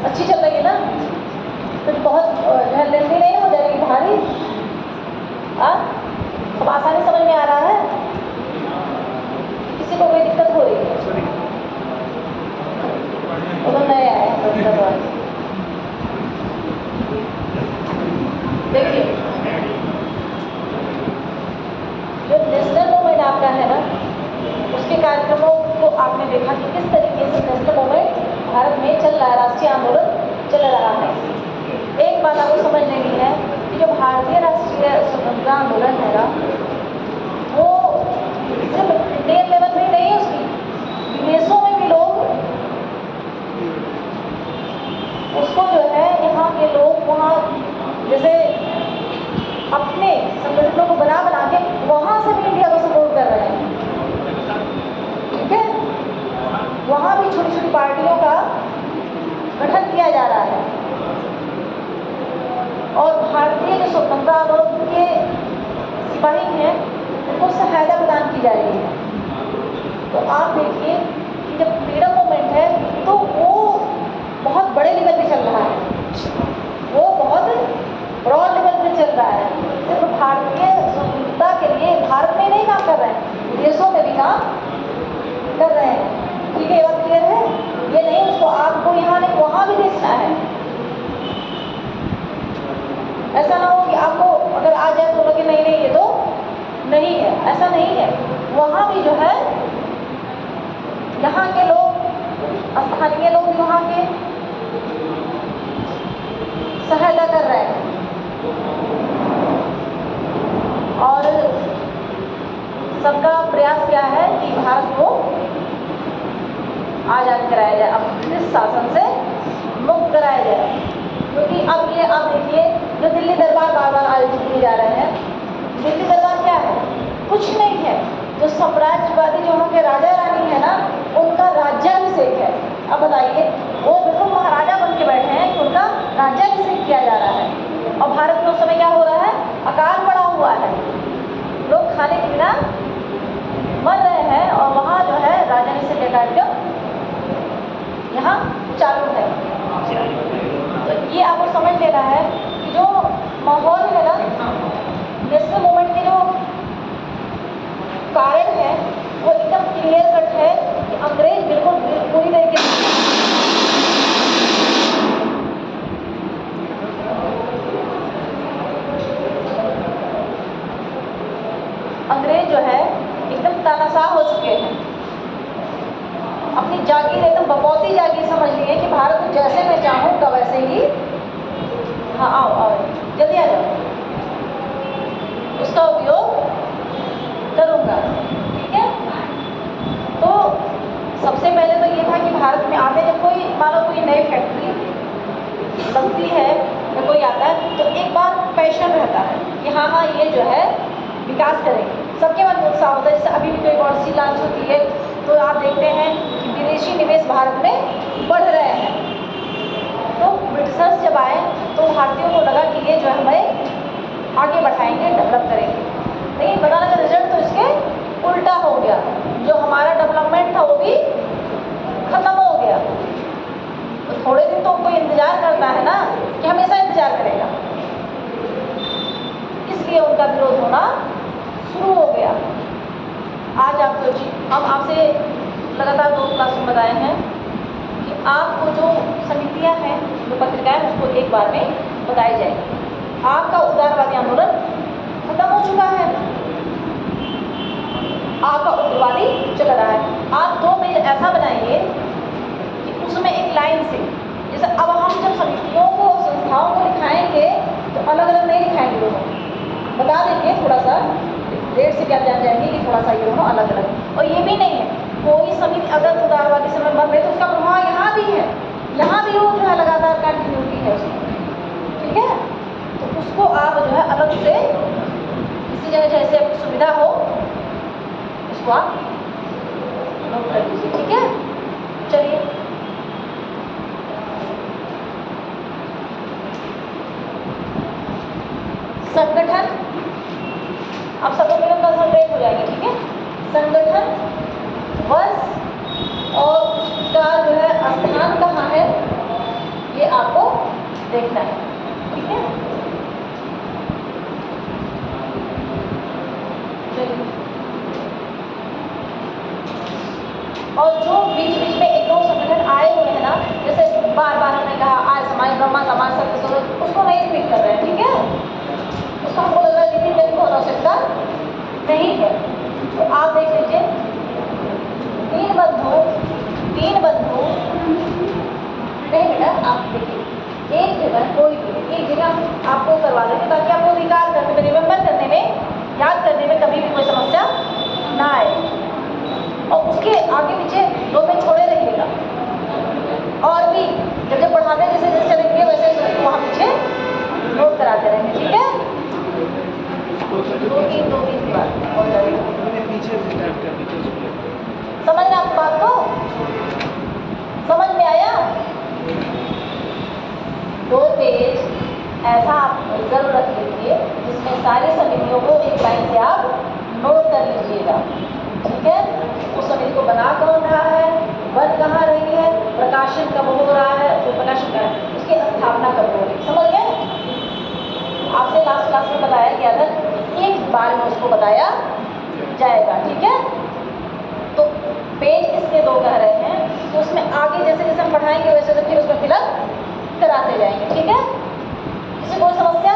अच्छी चल रही है ना, कुछ बहुत लेंदी नहीं हो जाएगी भारी। अब आसानी समझ में आ रहा है, किसी को कोई दिक्कत हो रही है? वो नए आए हैं। देखिए जो नेशनल मूवमेंट आपका है ना, उसके कार्यक्रमों को आपने देखा कि किस तरीके से नेशनल मूवमेंट भारत में चल रहा है, राष्ट्रीय आंदोलन चल रहा है। एक बात आपको समझ लेनी है कि जो भारतीय राष्ट्रीय स्वतंत्रता आंदोलन है ना, वो सिर्फ इंडियन लेवल में नहीं है, उसकी विदेशों में भी लोग उसको जो है, यहाँ के लोग वहाँ जैसे अपने संगठनों को बना के वहाँ से भी इंडिया को सपोर्ट कर रहे हैं। ठीक है, वहाँ भी छोटी छोटी पार्टियों का गठन किया जा रहा है और भारतीय जो स्वतंत्रता आंदोलन के सिपाही हैं उनको सहायता प्रदान की जा रही है। तो आप देखिए कि जब फ्रीडम मूवमेंट है तो वो बहुत बड़े लेवल पे चल रहा है, वो बहुत ब्रॉड लेवल पे चल रहा है। सिर्फ भारतीय स्वतंत्रता के लिए भारत में नहीं काम कर रहे हैं, विदेशों में भी काम कर रहे हैं। ठीक है, ये बात क्लियर है? ये नहीं उसको आपको यहाँ नहीं वहाँ भी देखना है। ऐसा ना हो कि आपको अगर आ जाए तो लगे नहीं नहीं ये तो नहीं है, ऐसा नहीं है। वहाँ भी जो है यहाँ के लोग, स्थानीय लोग वहाँ के सहायता कर रहे हैं और सबका प्रयास क्या है कि भारत को आज़ाद कराया जाए, अब ब्रिटिश शासन से मुक्त कराया जाए। क्योंकि अब ये आप देखिए जो दिल्ली दरबार बार बार आयोजित किए जा रहे हैं, दिल्ली दरबार क्या है? कुछ नहीं है, जो साम्राज्यवादी जो वहाँ के राजा रानी है ना, उनका राज्याभिषेक है। अब बताइए, वो बिल्कुल महाराजा बन के बैठे हैं कि उनका राज्याभिषेक किया जा रहा है। और भारत में उस समय क्या हो रहा है? अकाल पड़ा हुआ है, लोग खाने के बिना मर रहे हैं और वहाँ जो है राज्याभिषेक का कार्यक्रम यहाँ चालू है। तो ये आपको समझ लेना है कि जो माहौल है ना, नेशनल मूवमेंट के जो कारण है वो एकदम क्लियर कट है कि अंग्रेज बिल्कुल पूरी तरीके से अंग्रेज जो है एकदम तानाशाह हो चुके हैं, अपनी जागीर एकदम बपौती जागीर समझ लिए कि भारत में जैसे मैं चाहूँगा वैसे ही, हाँ आओ आओ जल्दी आ जाओ, उसका उपयोग करूँगा। ठीक है, तो सबसे पहले तो ये था कि भारत में आते जब कोई मानो कोई नई फैक्ट्री बनती है या कोई आता है तो एक बार पैशन रहता है कि हाँ हाँ ये जो है विकास करेंगे, सबके मन में उत्साह होता है। जैसे अभी भी कोई पॉलिसी लॉन्च होती है तो आप देखते हैं कि विदेशी निवेश भारत में बढ़ रहे हैं। तो ब्रिटिशर्स जब आए तो भारतीयों को लगा कि ये जो है हमें आगे बढ़ाएंगे, डेवलप करेंगे, लेकिन पता लगा रिजल्ट तो इसके उल्टा हो गया। जो हमारा डेवलपमेंट था वो भी खत्म हो गया। तो थोड़े दिन तो कोई इंतजार करता है ना, कि हमेशा इंतजार करेगा, इसलिए उनका विरोध होना शुरू हो गया। आज आप सोचिए, हम आपसे लगातार 2 क्लास में बताए हैं कि आपको जो समितियां हैं, जो पत्रिकाएं, उसको एक बार में बताई जाएगी। आपका उदारवादी आंदोलन खत्म हो चुका है, आपका उग्रवादी चल रहा है। आप 2 पेज ऐसा बनाइए कि उसमें एक लाइन से, जैसे अब हम जब समितियों को, संस्थाओं को लिखाएंगे तो अलग अलग नहीं लिखाएंगे, दोनों बता देंगे, थोड़ा सा रेट से क्या जान जाएंगे कि थोड़ा सा ये दोनों अलग अलग। और ये भी नहीं है कोई समिति अगर उदारवादी समय बन रही तो उसका प्रभाव यहाँ भी है, यहाँ भी वो जो है लगातार कंटिन्यूटी है उसकी। ठीक है, तो उसको आप जो है अलग से किसी जगह जैसे आपकी सुविधा हो उसको आप नोट कर लीजिए। ठीक है, चलिए संगठन, अब सब लोग मेरे कंसंट्रेट हो जाएंगे। ठीक है, संगठन, वर्ष और उसका जो है स्थान कहाँ है, ये देखना है, ठीक है। चलिए, और जो बीच बीच में एक दो संगठन आए हुए हैं ना, जैसे बार बार हमने कहा आर्य समाज, ब्रह्मा समाज, सत्य समाज, उसको नहीं रिपीट कर रहे हैं, ठीक है। उसका हमको लग रहा है रिपीट करने की बहुत आवश्यकता नहीं है। तो आप देख लीजिए, तीन बंधु नहीं बेटा, आप देखिए एक जगह कोई भी एक जगह आपको करवा देंगे ताकि आपको रिकॉल करने में, रिमेम्बर करने में, याद करने में कभी भी कोई समस्या ना आए। और उसके आगे पीछे दो में छोड़े रहिएगा, और भी जब पढ़ाते जैसे जैसे चलेंगे वैसे उसको वहाँ पीछे नोट कराते रहेंगे, ठीक है। दो तीन बार और पीछे से स्टार्ट कर दीजिए। समझ रहे आप बात को? समझ में आया? 2 पेज ऐसा आप जरूर रख लीजिए जिसमें सारी समितियों को एक लाइन से आप नोट कर लीजिएगा, ठीक है। उस समिति को बना कौन रहा है, बन कहाँ रही है, प्रकाशन कब हो रहा है, जो प्रकाशन कर उसकी स्थापना कब हो रही, समझ गए? आपसे लास्ट क्लास में बताया गया था, एक बार में उसको बताया जाएगा, ठीक है। तो पेज इसके 2 कह रहे हैं, तो उसमें आगे जैसे जैसे हम पढ़ाएंगे वैसे वैसे फिर उसमें फिलअप कराते जाएंगे, ठीक है। किसी कोई समस्या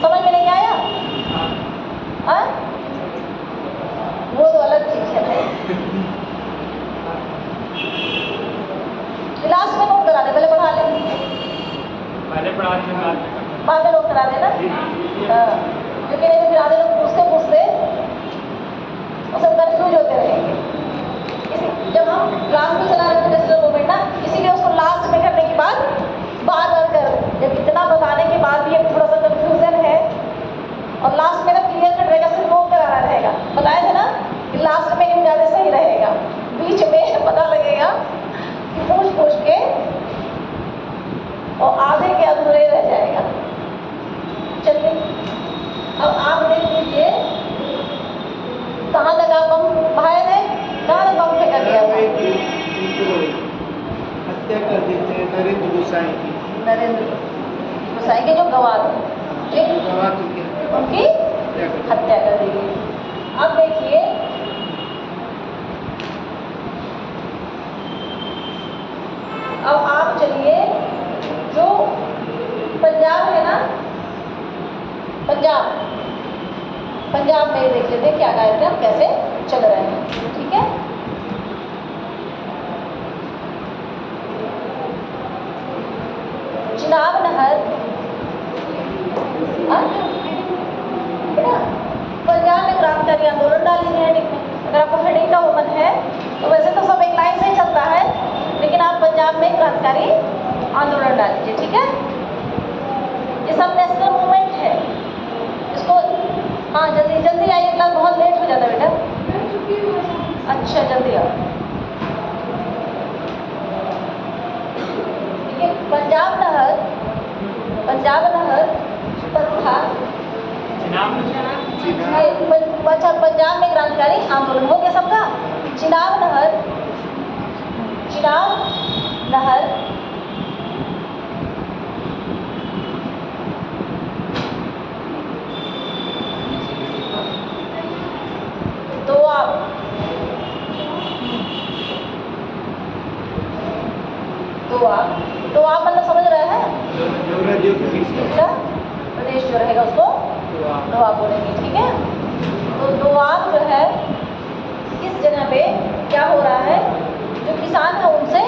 समझ में नहीं आया? वो तो अलग चीज है भाई, क्लास में नोट करा दे, पहले पढ़ा ले, बाद में नोट करा देना, क्योंकि नहीं तो फिर आधे लोग पूछते और सब कंफ्यूज होते रहेंगे। जब हम क्लास में चला रहे थे नेशनल मूवमेंट ना, इसीलिए उसको लास्ट में करने के बाद बार बार कर, जब इतना बताने के बाद भी एक थोड़ा सा कंफ्यूजन है, और लास्ट में ना क्लियर कट रहेगा, सिर्फ नोट कराना रहेगा। बताया था ना कि लास्ट में ज़्यादा सही रहेगा, बीच में पता लगेगा कि पूछ के और आधे के अधूरे रह जाएगा। चलिए, अब आप देख लीजिए कहाँ तक आप बम भाए थे, कहाँ तक बम फेंका गया था? हत्या कर देते हैं नरेंद्र गोसाई के जो गवाह थे, ठीक, उनकी हत्या कर दी गई। अब देखिए, अब आप चलिए, जो पंजाब है ना, पंजाब में देख लेते हैं क्या कार्यक्रम कैसे चल रहे हैं, ठीक है। चिनाब नहर, पंजाब में क्रांतिकारी आंदोलन डाल लीजिए हेडिंग में, अगर आपको हेडिंग का ओपन है तो वैसे तो सब एक लाइन से ही चलता है, लेकिन आप पंजाब में क्रांतिकारी आंदोलन डाल लीजिए, ठीक है। ये सब नेशनल मूवमेंट है, इसको हाँ जल्दी जल्दी आइए, क्लास बहुत लेट हो जाता है बेटा। अच्छा जल्दी आओ, ठीक है। पंजाब नहर तथा अच्छा, पंजाब में क्रांतिकारी आंदोलन हो गया सबका। चिनाब नहर तो आप मतलब समझ रहे हैं, प्रदेश जो रहेगा उसको दोआब बोलेंगे, ठीक है। तो दोआब जो है, इस जगह पे क्या हो रहा है, जो किसान है उनसे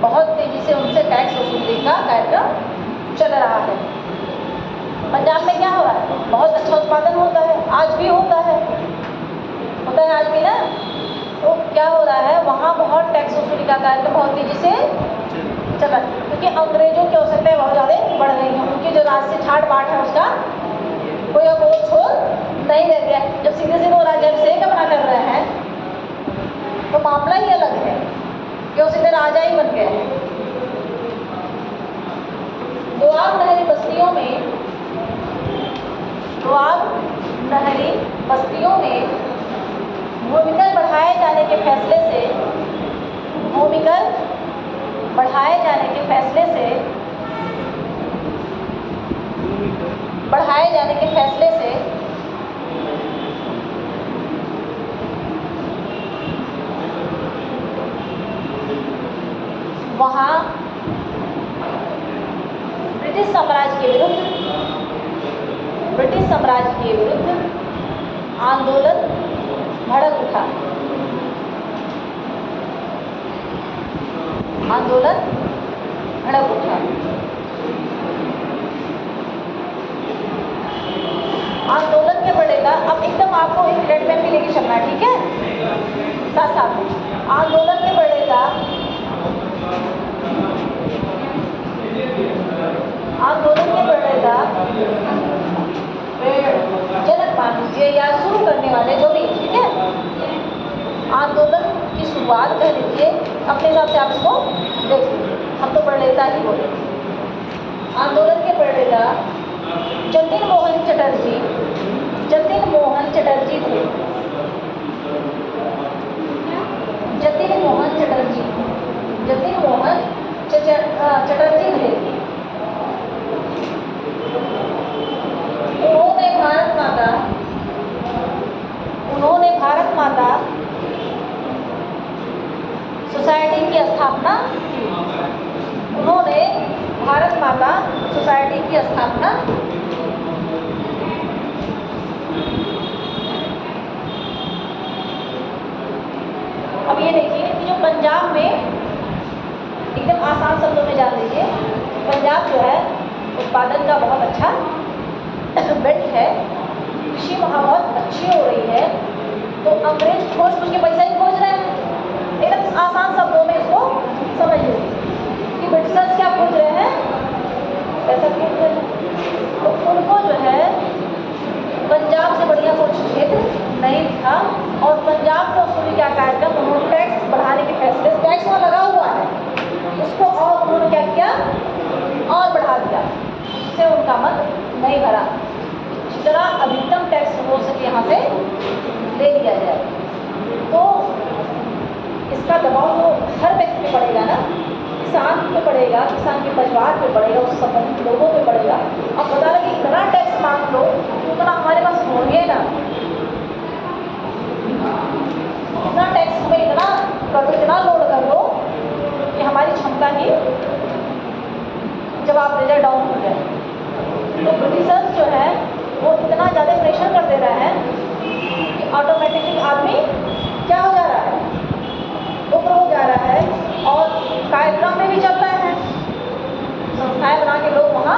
बहुत तेजी से उनसे टैक्स वसूली का कार्यक्रम चल रहा है। पंजाब में क्या हो रहा है, बहुत अच्छा उत्पादन होता है, आज भी होता है आज भी ना। तो क्या हो रहा है, वहाँ बहुत टैक्स वसूली का कार्यक्रम बहुत तेजी से चला, क्योंकि अंग्रेजों की आवश्यकताएं बहुत ज़्यादा बढ़ गई हैं, उनकी जो राजसी ठाट बाट है उसका कोई अब वो छोड़ नहीं रह गया। जब सीधे सीधे वो राज्याभिषेक अपना कर रहे हैं तो मामला ही अलग है कि वो सीधे राजा ही बन गए हैं। दोआब नहरी बस्तियों में भूमिकर बढ़ाए जाने के फैसले से बढ़ाए जाने के फैसले से वहाँ ब्रिटिश साम्राज्य के विरुद्ध आंदोलन भड़क उठा। आंदोलन भड़क उठा। आंदोलन के बढ़ेगा। अब एकदम आपको एक रेड पेन भी लेके चलना है, ठीक है, साथ साथ में। आंदोलन के बढ़ेगा। आंदोलन के बढ़ेगा जनक मान लीजिए या शुरू करने वाले जो भी, ठीक है, आंदोलन की शुरुआत कर लीजिए, अपने हिसाब से आप इसको देख लीजिए, हम तो प्रणेता ही बोले। आंदोलन के प्रणेता जतिन मोहन चटर्जी थे। जतिन मोहन चटर्जी थे। जतिन मोहन चटर्जी थे। उन्होंने भारत माता सोसाइटी की स्थापना की। उन्होंने भारत माता सोसाइटी की स्थापना की। अब ये देखिए कि जो पंजाब में, एकदम आसान शब्दों में जान लीजिए, पंजाब जो है उत्पादन का बहुत अच्छा बेल्ट है, कृषि वहाँ बहुत अच्छी हो रही है, तो अंग्रेज खोज के पैसा ही खोज रहे हैं। एकदम आसान शब्दों में इसको समझ लीजिए कि ब्रिटिशर्स क्या खोज रहे हैं, पैसा खोज रहे हैं। तो उनको जो है पंजाब से बढ़िया कुछ क्षेत्र नहीं था, और पंजाब को उसमें क्या कार्यक्रम, उन्होंने टैक्स बढ़ाने के फैसले, टैक्स वहाँ लगा हुआ है, उसको और उन्होंने क्या किया, और बढ़ा दिया, उससे उनका मत नहीं भरा। जितना अधिकतम टैक्स हो सके यहाँ से ले लिया जाए। तो इसका दबाव जो हर व्यक्ति पे पड़ेगा ना, किसान पे पड़ेगा, किसान के परिवार पे पड़ेगा, उस संबंधित लोगों पे पड़ेगा। अब पता लगे इतना टैक्स मांग लो, उतना हमारे पास होंगे ना, इतना टैक्स हमें इतना लोड कर दो कि हमारी क्षमता ही जवाब दे जाए, डाउन हो जाए। तो ब्रिटिशर्स जो है वो इतना ज़्यादा प्रेशर कर दे रहा है कि ऑटोमेटिकली आदमी क्या हो जा रहा है, उग्र हो जा रहा है, और कार्यक्रम में भी चल रहा है, संस्थाएं बना के लोग वहाँ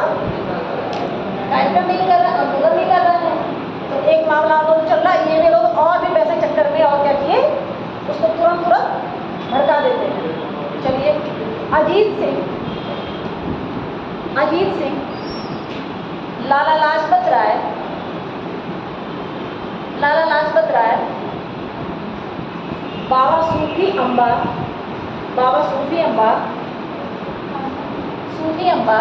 कार्यक्रम नहीं कर रहे हैं, आंदोलन नहीं कर रहे हैं। तो एक मामला आंदोलन चल रहा है, ये भी लोग और भी पैसे चक्कर में और क्या किए, उसको तुरंत भड़का देते हैं। चलिए, अजीत सिंह, लाला लाजपत राय, बाबा सूफी अम्बा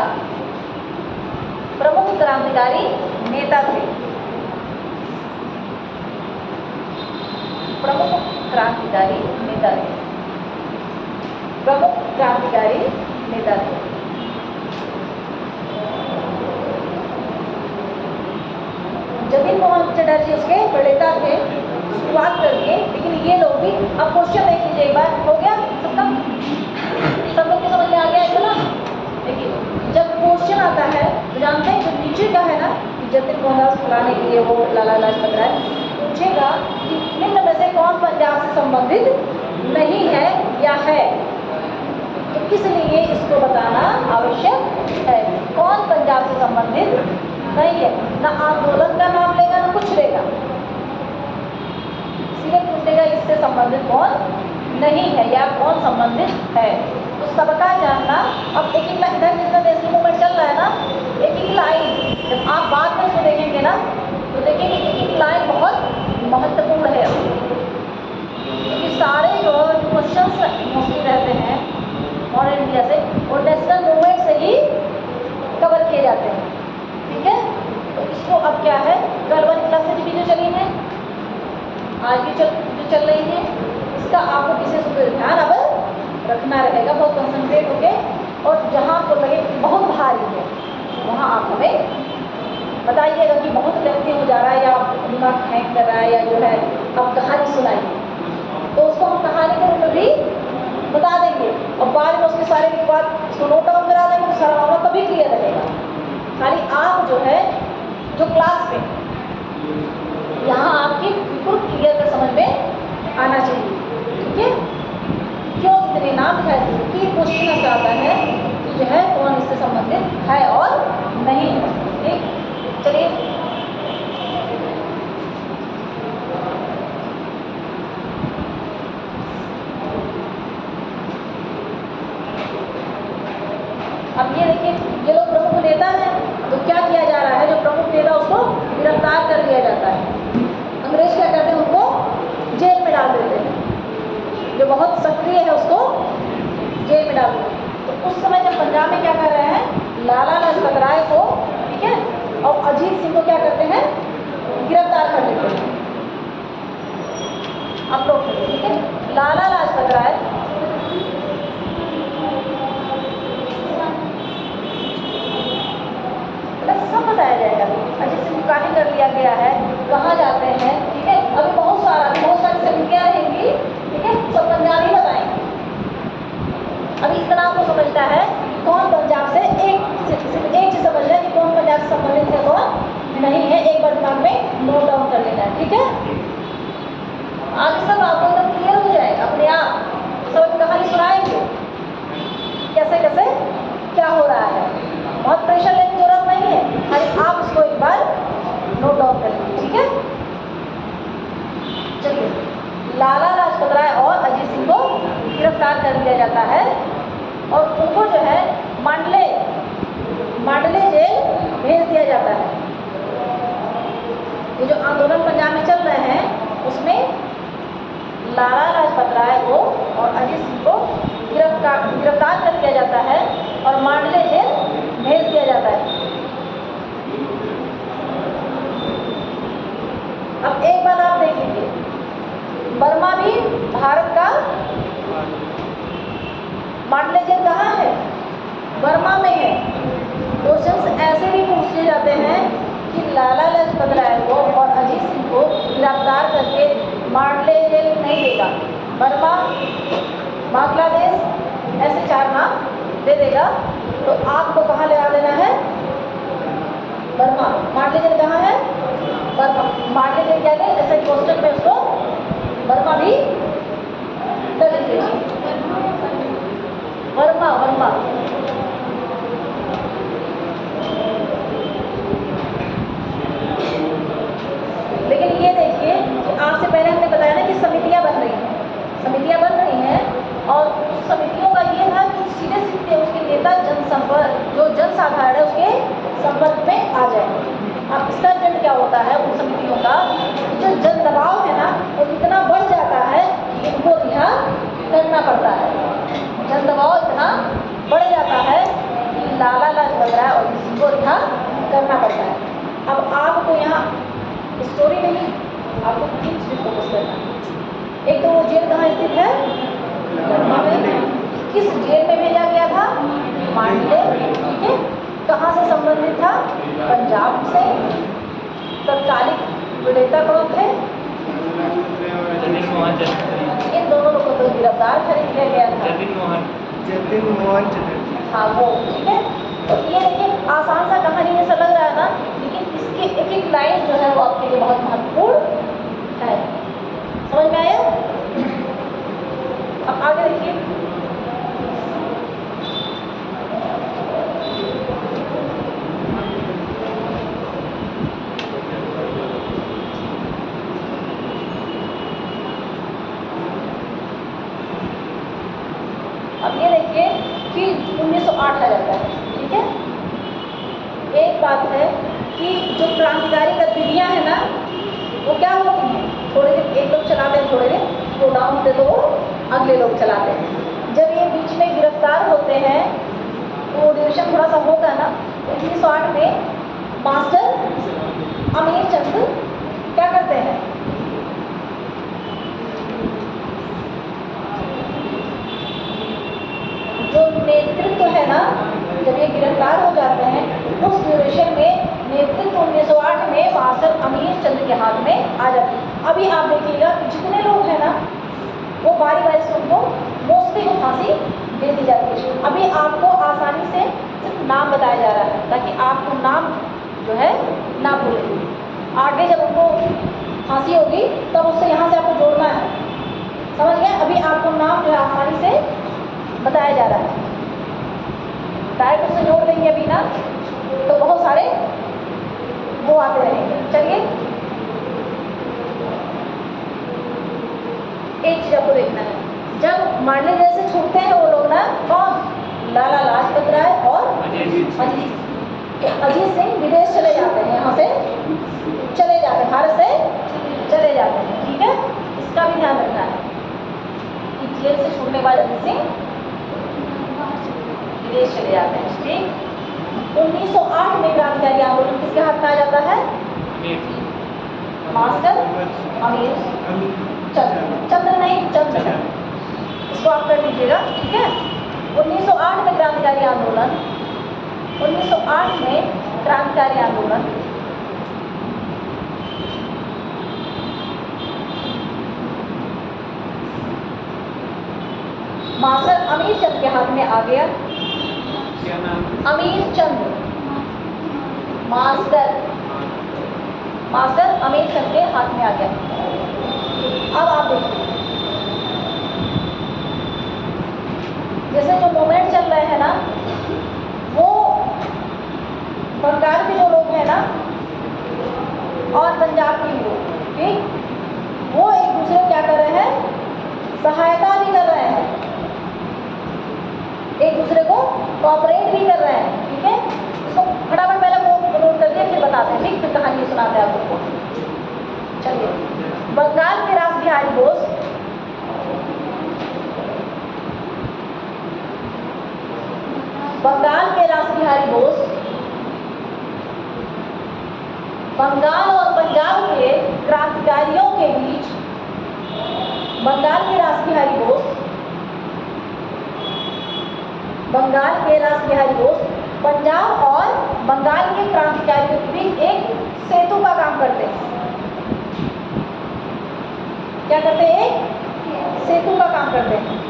प्रमुख क्रांतिकारी नेता थे। प्रमुख क्रांतिकारी नेता थे। जतिन मोहन चटर्जी उसके प्रणेता थे, शुरुआत कर दिए। लेकिन ये लोग भी, अब क्वेश्चन देख लीजिए एक बार, हो गया सबका, सब लोग के समझ में आ गया इतना। देखिए, जब क्वेश्चन आता है तो जानते हैं जो नीचे का है ना, जतिन मोहन फुलाने के लिए वो लाला लाजपत राय पूछेगा कि निम्न में से कौन पंजाब से संबंधित नहीं है या है, तो इसलिए इसको बताना आवश्यक है। कौन पंजाब से संबंधित नहीं है, ना आंदोलन का नाम लेगा ना कुछ लेगा, इसीलिए पूछेगा इससे संबंधित कौन नहीं है या कौन संबंधित है। तो सबका जानना। अब एक लाइन इधर जितना नेशनल मूवमेंट चल रहा है ना, एक लाइन जब आप बाद में इसको देखेंगे ना, तो देखेंगे एक लाइन बहुत महत्वपूर्ण है, क्योंकि सारे जो क्वेश्चन मोस्टली रहते हैं मॉडर्न इंडिया से, वो नेशनल मूवमेंट से ही कवर किए जाते हैं। ठीक है, तो इसको अब क्या है, कल वाली क्लासेज भी जो चली हैं, आज भी जो चल रही है, इसका आपको विशेष रूप से ध्यान अब रखना रहेगा, बहुत कंसंट्रेट होके, और जहाँ आपको लगे बहुत भारी है वहाँ आप हमें बताइएगा कि बहुत लेंथी हो जा रहा है या दिमाग हैंग कर रहा है या जो है अब कहानी सुनाइए, तो उसको हम कहानी के रूप में भी बता देंगे और बाद में उसके सारे के बाद उसको नोट डाउन करा देंगे तो सारा मामला तभी क्लियर रहेगा। खाली आप जो है जो क्लास में यहाँ आपकी बिल्कुल क्लियर कर समझ में आना चाहिए, ठीक है। क्यों इतने नाम दिखाए कि क्वेश्चन ऐसा आता है कि जो है कौन इससे संबंधित है और नहीं है, ठीक। चलिए अब ये देखिए ये लोग प्रमुख नेता हैं, तो क्या किया जा रहा है, जो प्रमुख नेता उसको गिरफ्तार कर लिया जाता है। अंग्रेज क्या करते हैं, उनको जेल में डाल देते हैं, जो बहुत सक्रिय है उसको जेल में डाल देते हैं। तो उस समय जब पंजाब में क्या कर रहे हैं, लाला लाजपत राय को, ठीक है, और अजीत सिंह को क्या करते हैं, गिरफ्तार कर लेते हैं। आप लोग ठीक है, लाला लाजपत राय सब बताया जाएगा। अजीत सिंह को काहे कर लिया गया है, कहाँ जाते हैं, ठीक है। अभी बहुत सारी समितियाँ रहेंगी, ठीक है, सब पंजाब ही बताएंगे। अभी इतना आपको समझना है कौन पंजाब से सिर्फ एक चीज समझना है कि कौन पंजाब से संबंधित है कौन नहीं है, एक बार दिमाग में नोट डाउन कर लेना है, ठीक है। आगे सब आपको एकदम क्लियर हो जाएगा अपने आप, सब कहानी सुनाएंगे कैसे कैसे क्या हो रहा है। बहुत प्रेशर लेने की जरूरत नहीं है, खाली आप उसको एक बार नोट डाउन कर लीजिए, ठीक है। चलिए, लाला लाजपत राय और अजीत सिंह को गिरफ्तार कर लिया जाता है और उनको जो है मांडले जेल भेज दिया जाता है। ये जो आंदोलन पंजाब में चल रहे हैं उसमें लाला लाजपत राय को और अजीत सिंह को गिरफ्तार कर लिया जाता है और मांडले जेल भेज दिया जाता है। अब एक बात आप देख लीजिए, बर्मा भी भारत का, मांडले जेल कहाँ है, बर्मा में है। क्वेश्चंस ऐसे भी पूछे जाते हैं कि लाला लाजपत राय को और अजीत सिंह को गिरफ्तार करके मांडले जेल नहीं देगा, बर्मा, बांग्लादेश, ऐसे 4 नाम दे देगा, तो आपको कहाँ लगा देना है, बर्मा। मांडले जेल कहाँ है, बर्मा। मांडले जेल क्या है, जैसे क्वेश्चन में उसको बर्मा भी कर लीजिए, बर्मा। लेकिन ये देखिए कि आपसे पहले हमने बताया ना कि समितियां बन रही हैं और उस समितियों का ये था कि सीधे उसके नेता जो जनसाधारण है उसके संपर्क में आ जाए। अब इसका रिजल्ट क्या होता है, उन समितियों का जो जन दबाव है ना वो इतना बढ़ जाता है कि इनको रिहा करना पड़ता है। जन दबाव इतना बढ़ जाता है कि लाला लाजपत राय और किसी को रिहा करना पड़ता है। अब आपको यहाँ स्टोरी नहीं, आपको 3 चीज़ फोकस करना है। एक तो वो जेल कहाँ स्थित है, बर्मा में। किस जेल में भेजा गया था, मांडले, ठीक है। कहाँ से संबंधित था, पंजाब से। तत्कालिक विजेता कौन थे, इन दोनों लोगों को तो गिरफ्तार कर लिया गया था, जतिन मोहन चटर्जी। हाँ वो, ठीक है। तो ये देखिए आसान सा कहानी जैसा लग रहा है ना, लेकिन इसकी एक एक लाइन जो है वो आपके लिए बहुत महत्वपूर्ण है। समझ में आया? अब आगे देखिए, अब ये देखिए कि 1908 आ जाता है, ठीक है। एक बात है कि जो क्रांतिकारी गतिविधियां हैं ना वो क्या होती हैं, थोड़े दिन एक लोग चलाते हैं, थोड़े दिन वो डाउन होते तो वो अगले लोग चलाते हैं। जब ये बीच में गिरफ्तार होते हैं तो डिविजन थोड़ा सा होगा ना। 1908 में मास्टर अमीर चंद क्या करते हैं, जो नेतृत्व है ना, जब ये गिरफ्तार हो जाते हैं उस ड्यूरेशन में नेतृत्व उनमें अमीर चंद के हाथ में आ जाती है। अभी आप देखिएगा कि जितने लोग हैं ना वो बारी बारी से उनको मोस्टली को फांसी दे दी जाती है। अभी आपको आसानी से सिर्फ नाम बताया जा रहा है ताकि आपको नाम जो है ना भूले। आगे जब उनको फांसी होगी तब उससे यहाँ से आपको जोड़ना है, समझ गए? अभी आपको नाम जो है आसानी से बताया जा रहा है, डायरेक्ट उससे जोड़ देंगे अभी ना तो बहुत सारे वो आते रहेंगे। चलिए एक चीज आपको देखना है, जब मारने जैसे छूटते हैं वो लोग ना, कौन? लाला लाजपत राय और अजीत सिंह विदेश चले जाते हैं, यहाँ से चले जाते हैं, भारत से चले जाते हैं। ठीक है, इसका भी ध्यान रखना है कि जेल से छूटने के बाद अजीत सिंह विदेश चले जाते हैं। ठीक, 1908 में क्रांतिकारी आंदोलन किसके हाथ में आ जाता है? मास्टर अमीर चंद्र नहीं, चंद्र, इसको आप कर लीजिएगा। ठीक है, 1908 में क्रांतिकारी आंदोलन, 1908 में क्रांतिकारी आंदोलन मास्टर अमीर चंद के हाथ में आ गया। क्या नाम? अमीर चंद, मास्टर अमीर चंद के हाथ में आ गया। अब आप देखिए, जैसे जो मूवमेंट चल रहे हैं ना, वो बंगाल के जो लोग हैं ना और पंजाब के लोग, ठीक, वो एक दूसरे को क्या कर रहे हैं? सहायता भी कर रहे हैं, एक दूसरे को कोऑपरेट भी कर रहे हैं। ठीक है, इसको फटाफट पहले वो नोट कर दिए, फिर बताते हैं। ठीक, फिर कहानी सुनाते हैं आपको। चलिए, बंगाल के रास बिहारी बोस, बंगाल के रास बिहारी बोस बंगाल और पंजाब के क्रांतिकारियों के बीच, बंगाल के रास बिहारी बोस, बंगाल के रास बिहारी बोस पंजाब और बंगाल के क्रांतिकारियों के बीच एक सेतु का काम करते हैं। क्या करते हैं? एक सेतु का काम करते हैं।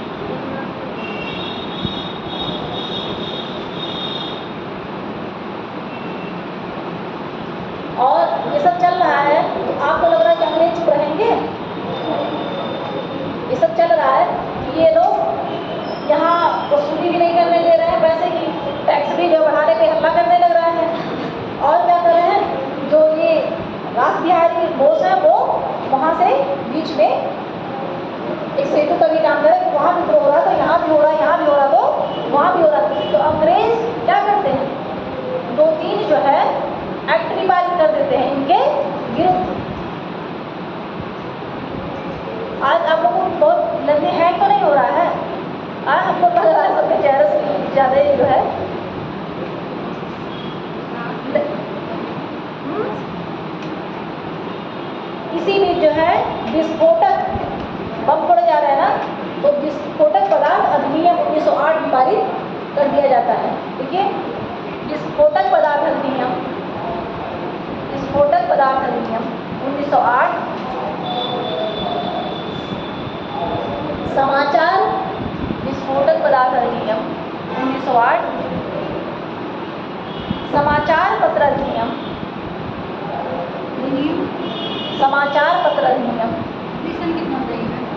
और ये सब चल रहा है तो आपको लग रहा है कि अंग्रेज चुप रहेंगे? ये सब चल रहा है कि ये लोग यहाँ वसूली भी नहीं करने दे रहे हैं, पैसे की टैक्स भी जो बढ़ाने पे हल्ला करने लग रहा है। और क्या कर रहे हैं, जो ये रास बिहारी बोस है वो वहाँ से बीच में एक सेतु का भी काम करे, वहाँ भी हो रहा तो यहाँ भी हो रहा, यहाँ भी हो रहा तो वहाँ भी हो रहा। तो अंग्रेज क्या करते हैं, 2-3 जो है एक्ट भी पारित कर देते हैं इनके विरुद्ध। आज आप लोगों को बहुत लंबे हैंग तो नहीं हो रहा है? हमको लग रहा है सबके चेहरे से ज़्यादा ही जो है इसी बीच जो है विस्फोटक बम पड़ जा रहा है ना, तो विस्फोटक पदार्थ अधिनियम 1908 में पारित कर दिया जाता है। ठीक है, विस्फोटक पदार्थ अधिनियम, विस्फोटक पदार्थ अधिनियम 1908, समाचार विस्फोटक पदार्थ अधिनियम 1908, समाचार पत्र अधिनियम, समाचार पत्र अधिनियम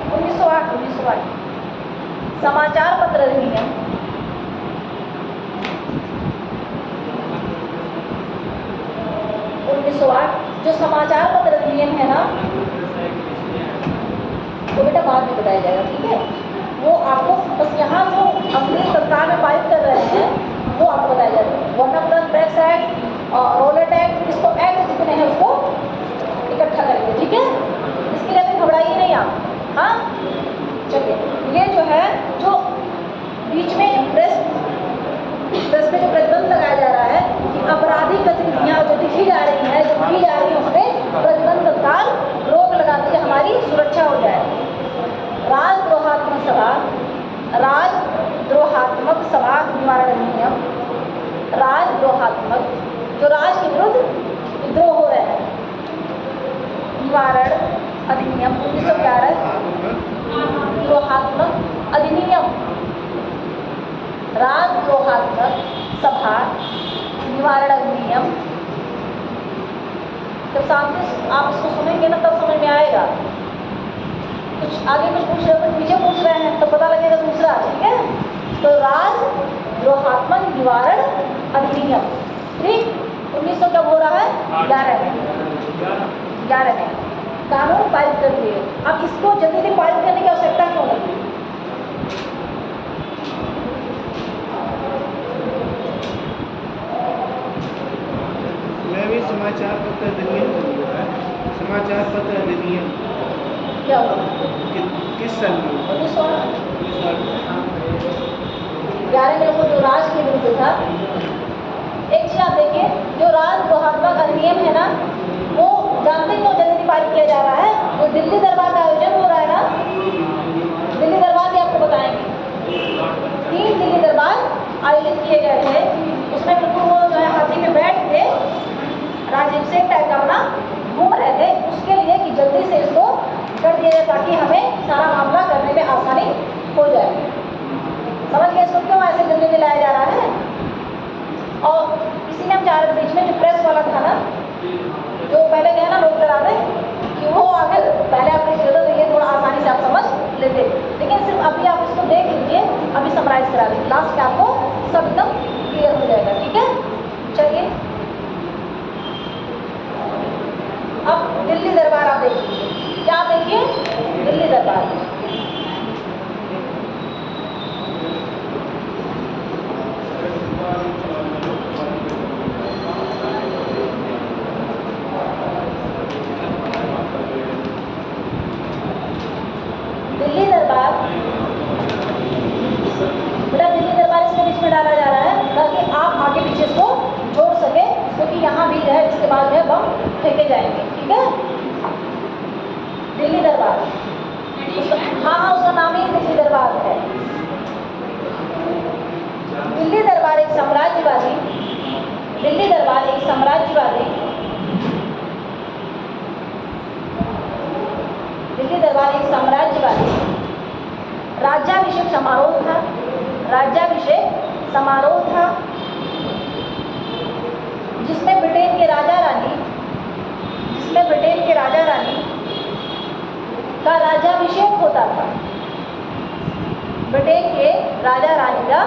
1908, समाचार पत्र अधिनियम 1908। जो समाचार पत्र अधिनियम है ना, वो बेटा बाद में बताया जाएगा। ठीक है, वो आपको बस यहाँ जो अंग्रेज सरकार में पारित कर रहे हैं वो आपको बताया जाएगा। वर्नाकुलर टैक्स एक्ट और रोलेट एक्ट, इसको एक्ट जितने हैं उसको इकट्ठा करेंगे। ठीक है, इसके लिए अभी घबराइए नहीं आप। हाँ, चलिए, ये जो है जो बीच में प्रेस पे जो प्रतिबंध लगाया जा रहा है कि आपराधिक गतिविधियाँ जो दिखी जा रही हैं, उसमें प्रतिबंध तत्काल रोक लगा दी, हमारी सुरक्षा हो जाए। राजद्रोहात्मक सभा निवारण अधिनियम, राजद्रोहात्मक, जो राज के विरुद्ध विद्रोह हो रहे हैं, निवारण अधिनियम 1911, द्रोहात्मक अधिनियम, राजद्रोहात्मक सभा निवारण अधिनियम। जब सामने आप इसको सुनेंगे ना तब समझ में आएगा। कुछ आगे कुछ पूछ रहे हो, कुछ पीछे पूछ रहे हैं तो पता लगेगा दूसरा, ठीक है। तो राजद्रोहात्मक निवारण अधिनियम, ठीक, 1900 कब हो रहा है? 11 में कानून पारित कर दिए। अब इसको जल्दी से पारित करने की आवश्यकता क्यों लगी? मैं भी समाचार पत्र अधिनियम समाचार पत्र अधिनियम क्या हुआ? किस साल में? 1911 में वो जो राज के विरुद्ध था। एक चीज आप देखिए, जो राजद्रोहात्मक अधिनियम है ना, वो जानते क्यों जल्दी पारित किया जा रहा है? जो दिल्ली दरबार का आयोजन हो रहा है ना, दिल्ली दरबार भी आपको बताएंगे। 3 दिल्ली दरबार आयोजित किए गए थे। उसमें बिल्कुल वो जो है हाथी पे बैठ के राजभिषेक टाइप का अपना घूम रहे थे, उसके लिए कि जल्दी से इसको कर दिया जाए ताकि हमें सारा मामला करने में आसानी हो जाए। समझ गए इसको क्यों ऐसे जल्दी में लाया जा रहा है? और इसी में हम चाह रहे बीच में जो प्रेस वाला था ना, जो पहले गए ना लोग डराते कि वो आगे पहले आपने जगह तो ये थोड़ा आसानी से आप समझ लेते, लेकिन सिर्फ अभी आप इसको देख लीजिए, अभी समराइज करा देंगे, लास्ट में आपको सब एकदम क्लियर हो जाएगा, ठीक है। चलिए अब दिल्ली दरबार आप देख लीजिए, क्या देखिए? दिल्ली दरबार। दिल्ली दरबार, बेटा दिल्ली दरबार इसके बीच में डाला जा रहा है ताकि आप आगे पीछे इसको जोड़ सके, क्योंकि यहाँ भी है इसके बाद है बम फेंके जाएंगे, ठीक है। दिल्ली दरबार, हाँ उसका नाम ही दिल्ली दरबार है। दिल्ली दरबार एक साम्राज्यवादी, दिल्ली दरबार एक साम्राज्यवादी, दिल्ली दरबार एक साम्राज्यवादी राज्याभिषेक समारोह था, राज्याभिषेक समारोह था, जिसमें ब्रिटेन के राजा रानी का राज्याभिषेक होता था। ब्रिटेन के राजा रानी का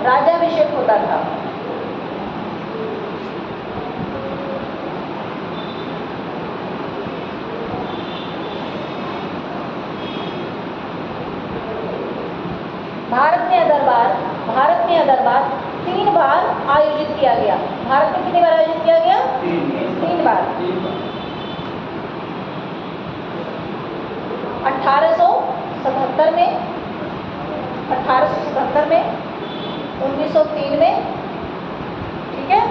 राज्याभिषेक होता था। भारत में यह दरबार 3 बार आयोजित किया गया। भारत में कितनी बार आयोजित किया गया? 3 बार। 1877 में, 1903 में, ठीक है,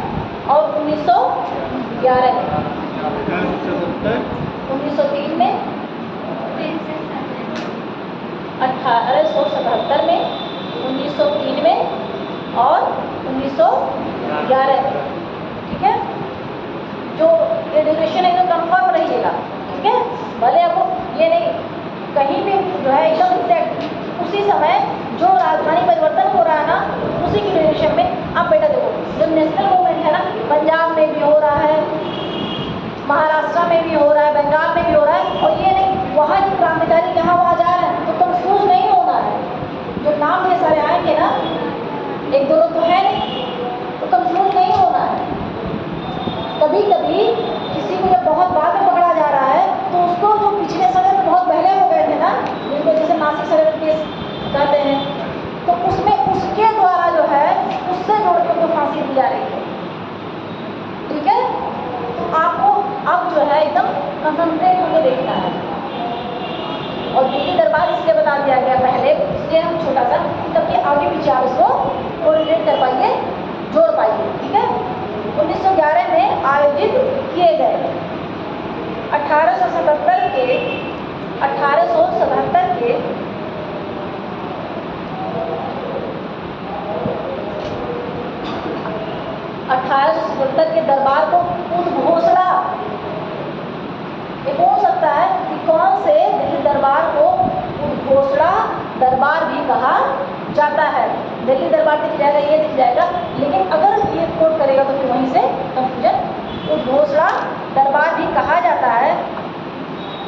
और 1911 में। 1903 में, 1877 में, 1903 में और 1911 में, ठीक है। जो ये ड्यूरेशन है तो कंफर्म रहिएगा, ठीक है। भले आपको ये नहीं कहीं भी जो है एकदम एग्जैक्ट उसी समय जो राजधानी परिवर्तन हो रहा है ना, उसी की ड्यूरेशन में आप बेटा देखो, जो नेशनल मूवमेंट है ना, पंजाब में भी हो रहा है, महाराष्ट्र में भी हो रहा है, बंगाल में भी हो रहा है, और ये नहीं वहाँ की क्रांतिकारी जहाँ वहाँ जा रहे हैं तो कंफ्यूज नहीं होना है। जो नाम ये सारे आएंगे ना, एक दो लोग तो है नहीं, तो कंफ्यूज नहीं होना है। कभी कभी किसी को जब बहुत बाद में पकड़ा जा रहा है तो उसको जो पिछले समय में बहुत पहले हो गए थे ना, जिनको जैसे नासिक षड्यंत्र केस कहते हैं, तो उसमें उसके द्वारा जो है उससे जोड़ के उनको फांसी दी जा रही है, ठीक है। तो आपको अब जो है एकदम कंसंट्रेट होकर देखना है। और दिल्ली दरबार इसलिए बता दिया गया पहले, इसलिए हम छोटा सा, तब कि आगे पीछे आप इसको कोरिलेट कर पाइए, जोड़ पाइए, ठीक है। 1911 में आयोजित किए गए। 1877 के 1877 के दरबार को उद्घोषणा, ये कौन सा सकता है कि कौन से दिल्ली दरबार को उद्घोषणा दरबार भी कहा जाता है। दिल्ली दरबार दिख जाएगा, ये दिख जाएगा, लेकिन अगर ये कोट करेगा तो फिर वहीं से कंफ्यूजन। उद्घोषणा दरबार भी कहा जाता है।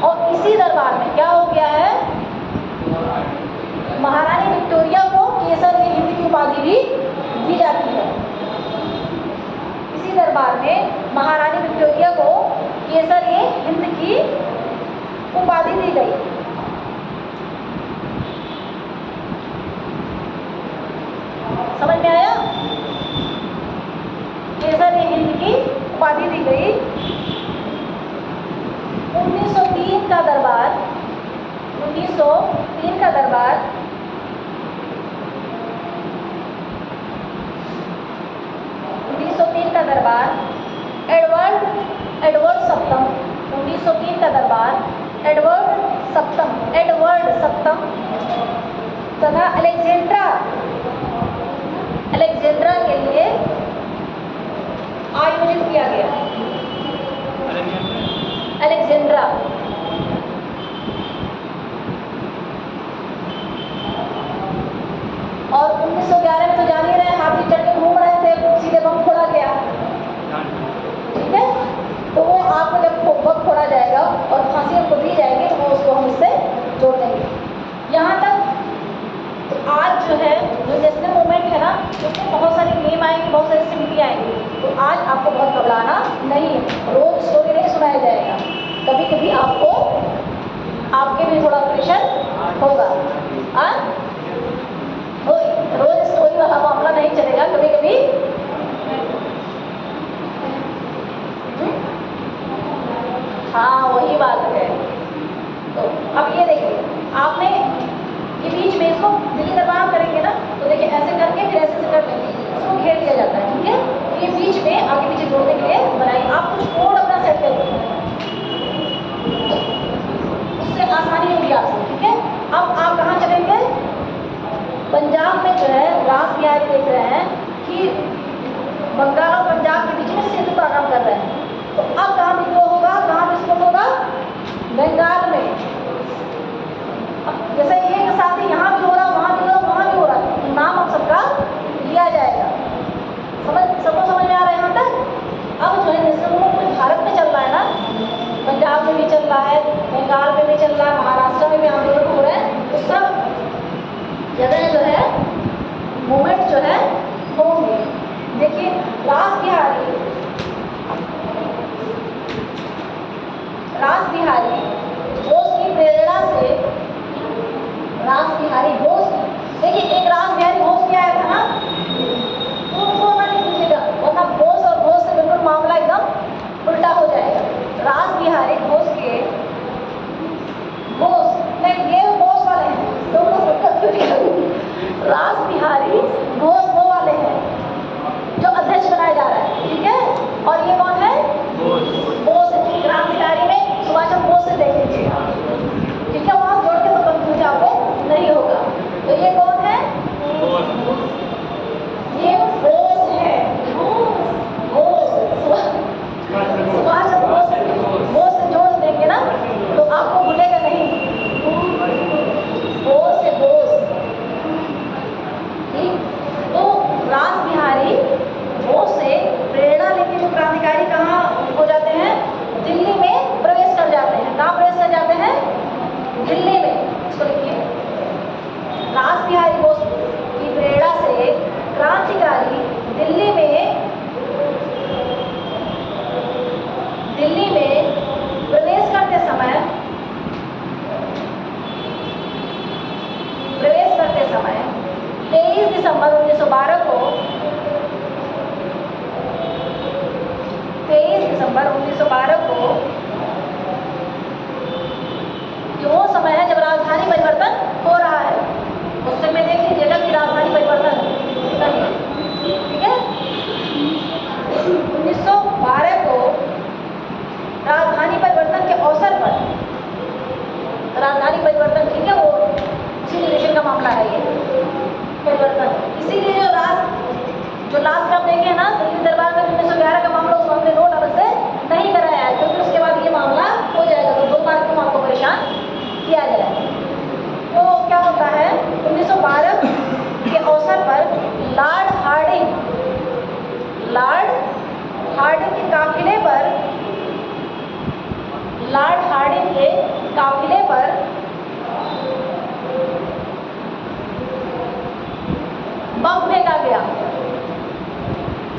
और इसी दरबार में क्या हो गया है, महारानी विक्टोरिया को केसर-ए-हिंद की उपाधि भी दी जाती है। इसी दरबार में महारानी विक्टोरिया को केसर-ए-हिंद की उपाधि दी गई। समझ में आया? केसर-ए-हिंद की उपाधि दी गई। 1903 का दरबार, 1903 का दरबार 1903 का दरबार एडवर्ड सप्तम, 1903 का दरबार एडवर्ड सप्तम तथा अलेक्जेंड्रा के लिए आयोजित किया गया। अलेक्जेंड्रा और 1911 में तो जान ही रहे, हाथी चढ़ के घूम रहे थे, सीधे बम फोड़ा गया। ठीक है, तो वो आपको जब बम फोड़ा जाएगा और फांसी हमको दी जाएगी तो वो उसको हम इससे जोड़ देंगे। यहाँ तक तो आज जो है जो नेशनल मूवमेंट है ना, उसमें बहुत सारी नेम आएंगे, बहुत सारी सिमिटी आएंगी, तो आज आपको बहुत घबराना नहीं है। रोज स्टोरी नहीं सुनाया जाएगा, कभी कभी आपको आपके भी थोड़ा प्रेशर होगा। रोज स्टोरी वाला मामला नहीं चलेगा, कभी कभी हाँ वही बात है। तो अब ये देखिए, आपने ये बीच में इसको दिल्ली दरबार करेंगे ना, तो देखिए ऐसे करके फिर ऐसे कर लेंगे, इसको घेर दिया जाता है। ठीक है, तो ये बीच में आगे पीछे जोड़ने के लिए बनाइए। आप कुछ कोड अपना सेट कर दो, उससे आसानी होगी आपसे। ठीक है, अब आप कहाँ चलेंगे? पंजाब में जो है रास बिहारी देख रहे हैं कि बंगाल और पंजाब के बीच में सेतु का काम कर रहे हैं, तो अब कहाँ विद्रोह होगा, कहाँ विस्फोट होगा? बंगाल में। अब जैसे एक साथ ही यहाँ भी हो रहा, वहाँ भी हो रहा, वहाँ भी हो रहा, तो नाम अब सबका लिया जाएगा। सबको समझ में आ रहा है यहाँ तक? अब जो है नेशनल मूवमेंट भारत में चल रहा है ना, पंजाब में भी चल रहा है, बंगाल में भी चल रहा है, महाराष्ट्र में भी आंदोलन हो रहे हैं, तो सब जगह जो है मूवमेंट जो है होंगे। देखिए रास बिहारी घोष की प्रेरणा से, रास बिहारी घोष, देखिए एक रास बिहारी घोष क्या आया था ना, उनको ना लिख लीजिएगा, वरना घोष और घोष से बिल्कुल मामला एकदम उल्टा हो जाएगा। रास बिहारी घोष के घोष नहीं, ये घोष वाले हैं, दोनों रास बिहारी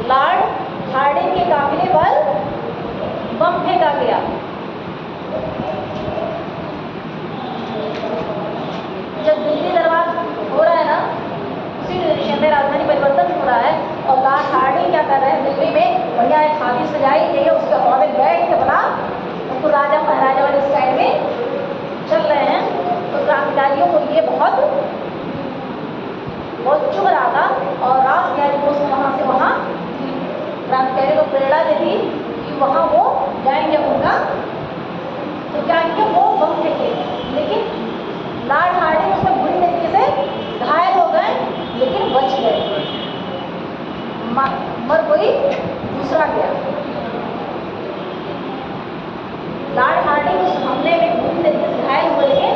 लॉर्ड हार्डिंग के काफिले पर बम फेंका गया। जब दिल्ली दरबार हो रहा है ना, उसी ड्यूरेशन में राजधानी परिवर्तन हो रहा है और लॉर्ड हार्डिंग क्या कर रहे हैं, दिल्ली में बढ़िया एक हाथी सजाई गई है, उसके हवा में बैठ के बना उनको राजा महाराजा वाले स्टाइल में चल रहे हैं। तो क्रांतिकारियों को ये बहुत चुभ रहा था और रास बिहारी बोस को वहाँ से वहाँ क्रांतिकारियों को प्रेरणा दे दी कि वहाँ वो जाएंगे उनका। तो क्या किया, वो बम फेंके, लेकिन लॉर्ड हार्डिंग उसमें बुरी तरीके से घायल हो गए, लेकिन बच गए, मर कोई दूसरा गया। लॉर्ड हार्डिंग उस हमले में बुरी तरीके से घायल हुए, लेकिन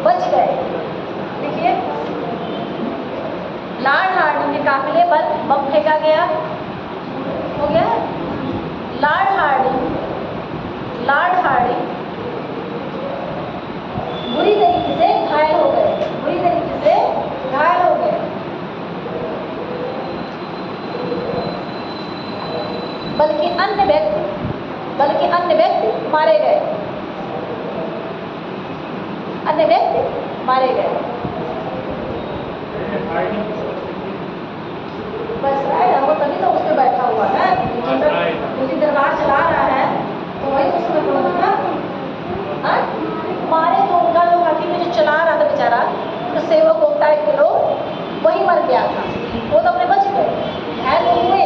बच गए। देखिए, लॉर्ड हार्डिंग के काफिले पर बम फेंका गया, हो गया। लॉर्ड हार्डिंग बुरी तरीके से घायल हो गए, बुरी तरीके से घायल हो गए। बल्कि अन्य व्यक्ति मारे गए, अन्य व्यक्ति मारे गए। बस राय वो तभी तो उसमें बैठा हुआ है, दिल्ली दरबार चला रहा है, तो वही तो उसमें बोला था। मारे तो उनका जो हाथी में जो चला रहा था बेचारा, तो सेवक टाइप के लोग, वही मर गया था। वो तो अपने बच गए, घायल तो हुए,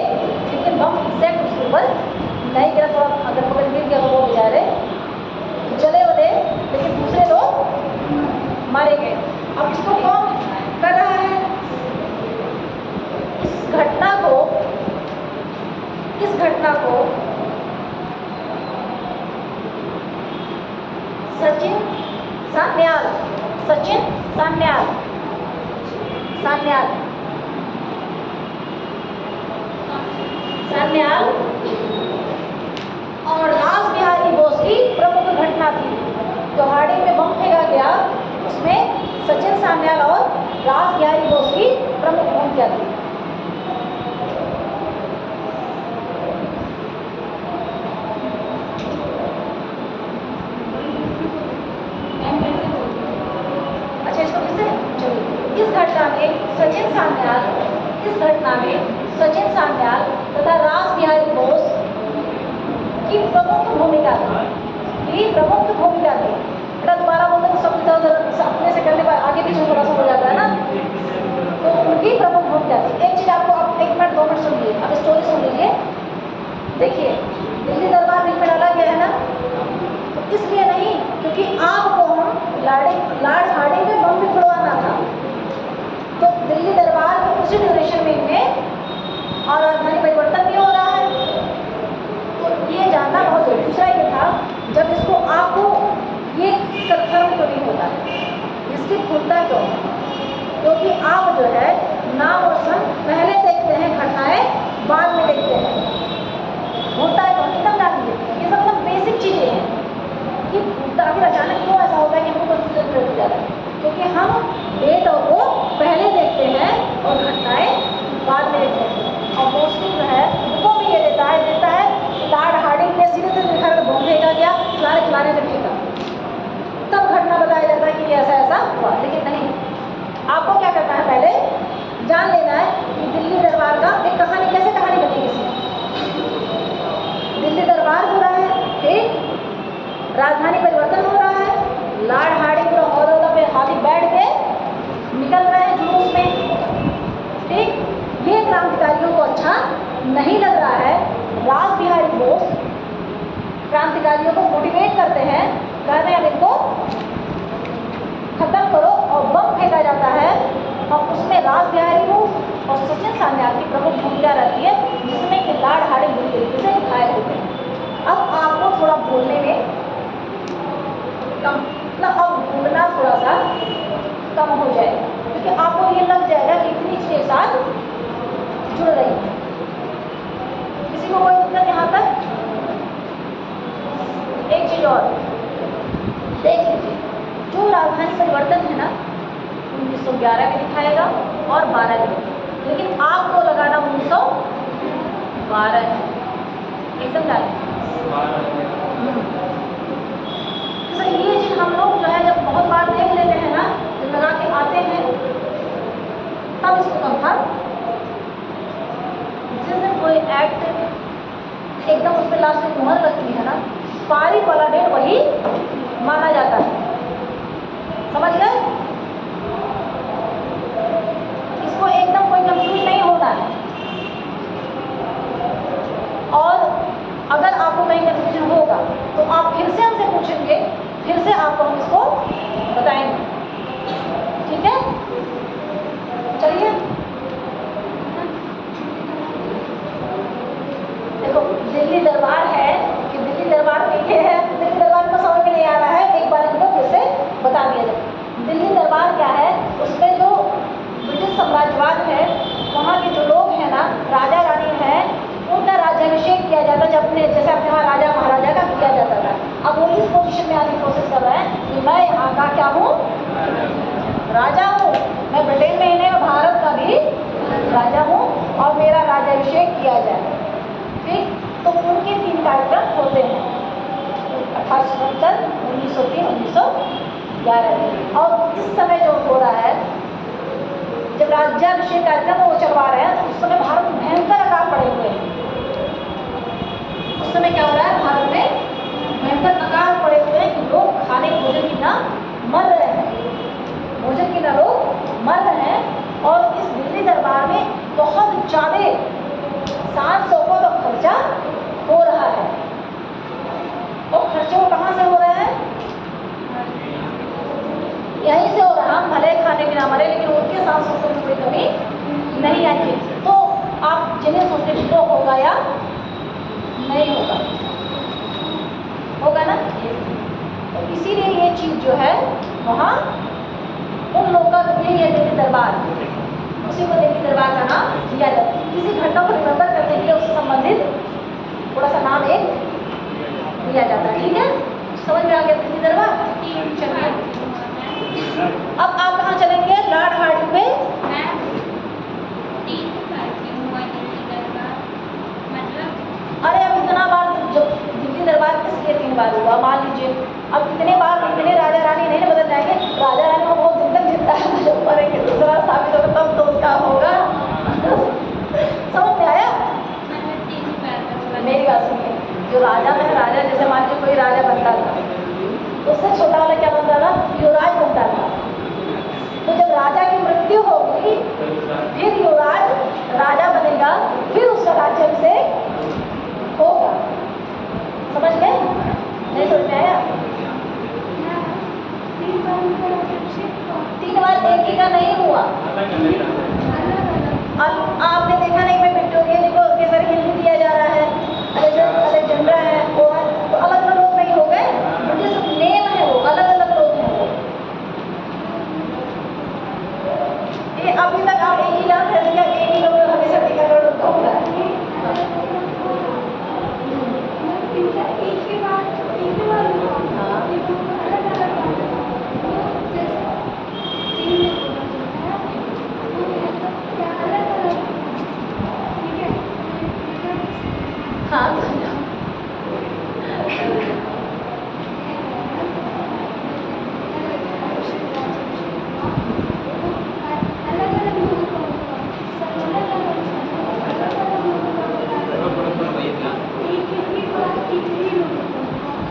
लेकिन बम एग्जैक्ट उसके ऊपर नहीं गिरा। थोड़ा अगर पकड़ गिर गया तो वो बेचारे जले वले, लेकिन दूसरे लोग मारे गए। अब इसको कौन कर रहा है? इस घटना को सचिन सान्याल और रास बिहारी बोस की प्रमुख घटना थी। जो हार्डिंग में बम फेंका गया, उसमें सचिन सान्याल और रास बिहारी बोस की प्रमुख भूमिका थी। सचिन सान्याल तथा रास बिहारी बोस की प्रमुख भूमिका थी, बेटा दोबारा बोलते हैं सब अपने से करने पर आगे पीछे थोड़ा सा हो जाता है ना, तो उनकी प्रमुख भूमिका थी। एक चीज आपको आप 1 मिनट 2 मिनट सुनिए, अब स्टोरी सुन लीजिए। देखिए, दिल्ली दरबार बिल में डाला गया है ना, तो इसलिए नहीं क्योंकि आपको हम लॉर्ड हार्डिंग में बम भी फोड़वाना था, तो दिल्ली दरबार के उसी ड्यूरेशन में इनमें और राजधानी परिवर्तन भी हो रहा है, तो ये जानना बहुत जरूरी। दूसरा ये था, जब इसको आपको ये कंफर्म तो नहीं होता है, इसकी खुलता क्यों? क्योंकि आप जो है नाम और सन पहले देखते हैं, घटनाएं बाद में देखते हैं। होता है तो एकदम जान लीजिए, ये सब एकदम बेसिक चीज़ें हैं कि आखिर अचानक क्यों ऐसा होता है कि हमको कंफ्यूजन हो जाता है, क्योंकि हम डेट और को पहले देखते हैं और घटनाएं बाद में देखते हैं। और मोस्टली जो है उनको भी ये देता है लॉर्ड हार्डिंग ने सीधे से लिखा कर बम फेंका गया, खिलाने से फेंका, तब घटना बताया जाता है कि ऐसा ऐसा हुआ। लेकिन नहीं, आपको क्या करना है, पहले जान लेना है कि दिल्ली दरबार का एक कहानी कैसे कहानी बनेगी। दिल्ली दरबार हो रहा है, ठीक, राजधानी परिवर्तन हो रहा है, लॉर्ड हार्डिंग पूरा औरदा पे हाथी बैठ के निकल रहे हैं जुलूस में, ठीक। ये क्रांतिकारियों को अच्छा नहीं लग रहा है। रास बिहारी बोस क्रांतिकारियों को मोटिवेट करते हैं, कहते हैं इनको खत्म करो, और बम फेंका जाता है और उसमें रास बिहारी बोस और सचिन सान्याल की प्रमुख भूमिका रहती है, जिसमें कि लॉर्ड हार्डिंग बुरी तरीके से घायल हो गए। अब आपको थोड़ा बोलने में कम, मतलब अब बोलना थोड़ा सा कम हो जाएगा, क्योंकि आपको ये लग जाएगा कि इतनी चीज़ें साथ जुड़ रही है। किसी को कोई दिक्कत यहाँ तक? एक चीज और देख लीजिए, जो राजधानी परिवर्तन है ना 1911 में दिखाएगा और 12 में, लेकिन आपको लगाना 1912 12 है, एकदम डालें। तो ये चीज़ हम लोग जो है जब बहुत बार देख लेते हैं ना, जब लगा के आते हैं तब इसको कंफर्म। जिस दिन कोई एक्ट एकदम उस पर लास्ट में मुहर लगती है ना, तारीख वाला डेट वही माना जाता है। समझ गए? इसको एकदम कोई कंफ्यूज नहीं होना है। और अगर आपको कहीं कंफ्यूजन होगा तो आप फिर से हमसे पूछेंगे, फिर से आपको हम इसको बताएंगे। ठीक है, चलिए। देखो दिल्ली दरबार है कि दिल्ली दरबार में ये है, दिल्ली दरबार को समझ में नहीं आ रहा है, एक बार इनको फिर से बता दिया जाए। दिल्ली दरबार क्या है? उसमें जो ब्रिटिश साम्राज्यवाद है, वहाँ के जो लोग हैं ना, राजा रानी हैं, उनका राज्याभिषेक किया जाता है। अपने जैसे अपने वहाँ राजा महाराजा का किया जाता था। अब वो इस पोजीशन में आने की कोशिश कर रहे हैं कि मैं यहाँ का क्या हूँ? राजा हूँ। मैं ब्रिटेन में ही नहीं, मैं भारत का भी राजा हूँ और मेरा राज्याभिषेक किया जाए। ठीक, तो उनके 3 कार्यक्रम होते हैं, 1877, 1903, 1911। और इस समय जो हो रहा है, जब राज्याभिषेक कार्यक्रम वो चलवा रहे हैं, तो उस समय भारत में भयंकर अकाल पड़े हुए हैं। उस समय क्या हो रहा है? भारत में भयंकर अकाल पड़े हुए हैं कि लोग खाने के भोजन की ना मर रहे हैं, भोजन की ना लोग मर रहे हैं। और इस दिल्ली दरबार में बहुत ज़्यादा 700 को तो खर्चा हो रहा है। और खर्चे वो कहाँ से हो रहे हैं? यहीं से हो रहा। हम भले खाने बिना मरे, लेकिन उनके 700 को कोई कमी नहीं आई। तो आप जिन्हें सोचते हैं तो होगा या नहीं होगा? होगा ना? तो इसीलिए ये चीज़ जो है वहाँ उन लोगों का यही है, दिल्ली दरबार, उसी को दिल्ली दरबार का नाम दिया जाता है। किसी घटना को रिमेंबर करने के लिए उससे संबंधित थोड़ा सा नाम एक दिया जाता है। ठीक है, समझ में आ गया दिल्ली दरबार? चलिए, अब आप कहाँ चलेंगे? लॉर्ड हार्डिंग पे। अरे अब इतना बार जब दिल्ली दरबार किसके 3 बार हुआ, मान लीजिए। अब इतने बार इतने राजा रानी नहीं बदल जाएंगे। राजा रानी को बहुत दिन तक जिंदा है, जब मरेंगे दूसरा साबित होगा तब तो उसका होगा। समझ में आया? मेरी बात सुनिए, जो राजा है, राजा जैसे मान लीजिए कोई राजा बनता था, उससे छोटा वाला क्या बनता था? युवराज बनता था। तो जब राजा की मृत्यु होगी, फिर युवराज राजा बनेगा, फिर उसका राज्याभिषेक होगा। समझ गए? नहीं समझ में आया? 3 बार एक ही का नहीं हुआ। आपने देखा नहीं, मैं विक्टोरिया जी को केसर हिंदी दिया जा रहा है, अलेक्जेंड्रा है, वो है, तो अलग अलग लोग नहीं हो गए, उनके सब नेम है, वो अलग अलग लोग हैं। वो ये अभी तक आप एक ही नाम है, एक ही लोग हमेशा टीकाकरण होगा।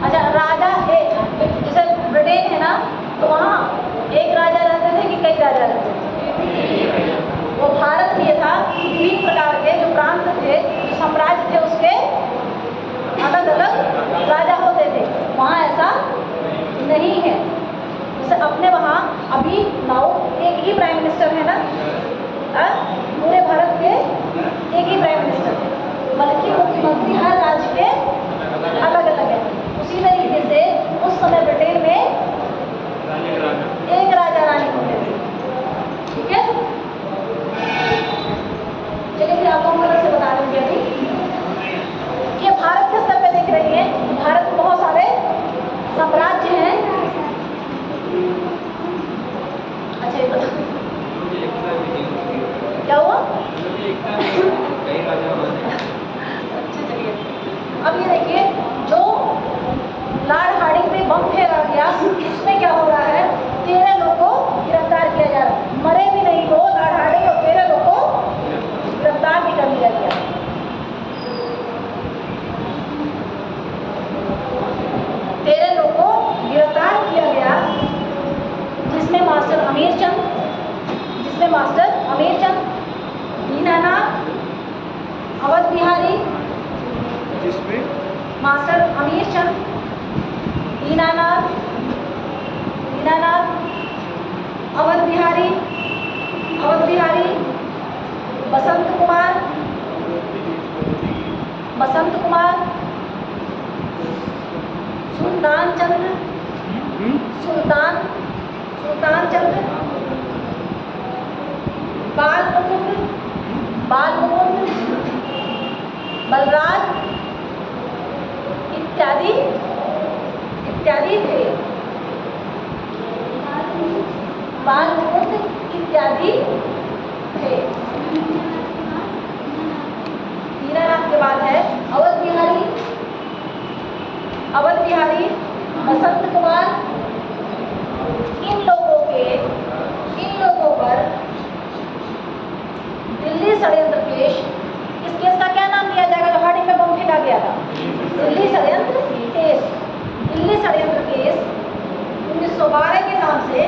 अच्छा, राजा जैसे ब्रिटेन है ना, तो वहाँ एक राजा रहते थे कि कई राजा रहते थे? वो भारत में ये था, 3 प्रकार के जो प्रांत थे, जो साम्राज्य थे, उसके अलग अलग राजा होते थे। वहाँ ऐसा नहीं है। जैसे अपने वहाँ अभी नाउ एक ही प्राइम मिनिस्टर है ना, पूरे भारत के एक ही प्राइम मिनिस्टर है, बल्कि मुख्यमंत्री हर राज्य के अलग अलग है। उसी तरीके से उस समय ब्रिटेन में एक राजा रानी होते थे। ठीक है, चलिए फिर आपको हम अलग से बता दूंगी। अभी ये भारत के स्तर पे देख रही है, भारत में बहुत सारे साम्राज्य हैं। अच्छा, ये बताओ क्या हुआ? जिसमें मास्टर अमीर चंद, दीनानाथ, अवध बिहारी, बसंत कुमार, सुल्तान चंद्र, सुल्तान चंद्र, बाल मुकुंद, बलराज इत्यादि थे। बाल मुकुंद इत्यादि थे। दीनानाथ के बाद है अवध बिहारी, बसंत कुमार। इन लोगों पर दिल्ली षड्यंत्र केस, इस केस का क्या नाम दिया जाएगा जो हार्डिंग में बम फेंका गया था? दिल्ली षड्यंत्र केस 1912 के नाम से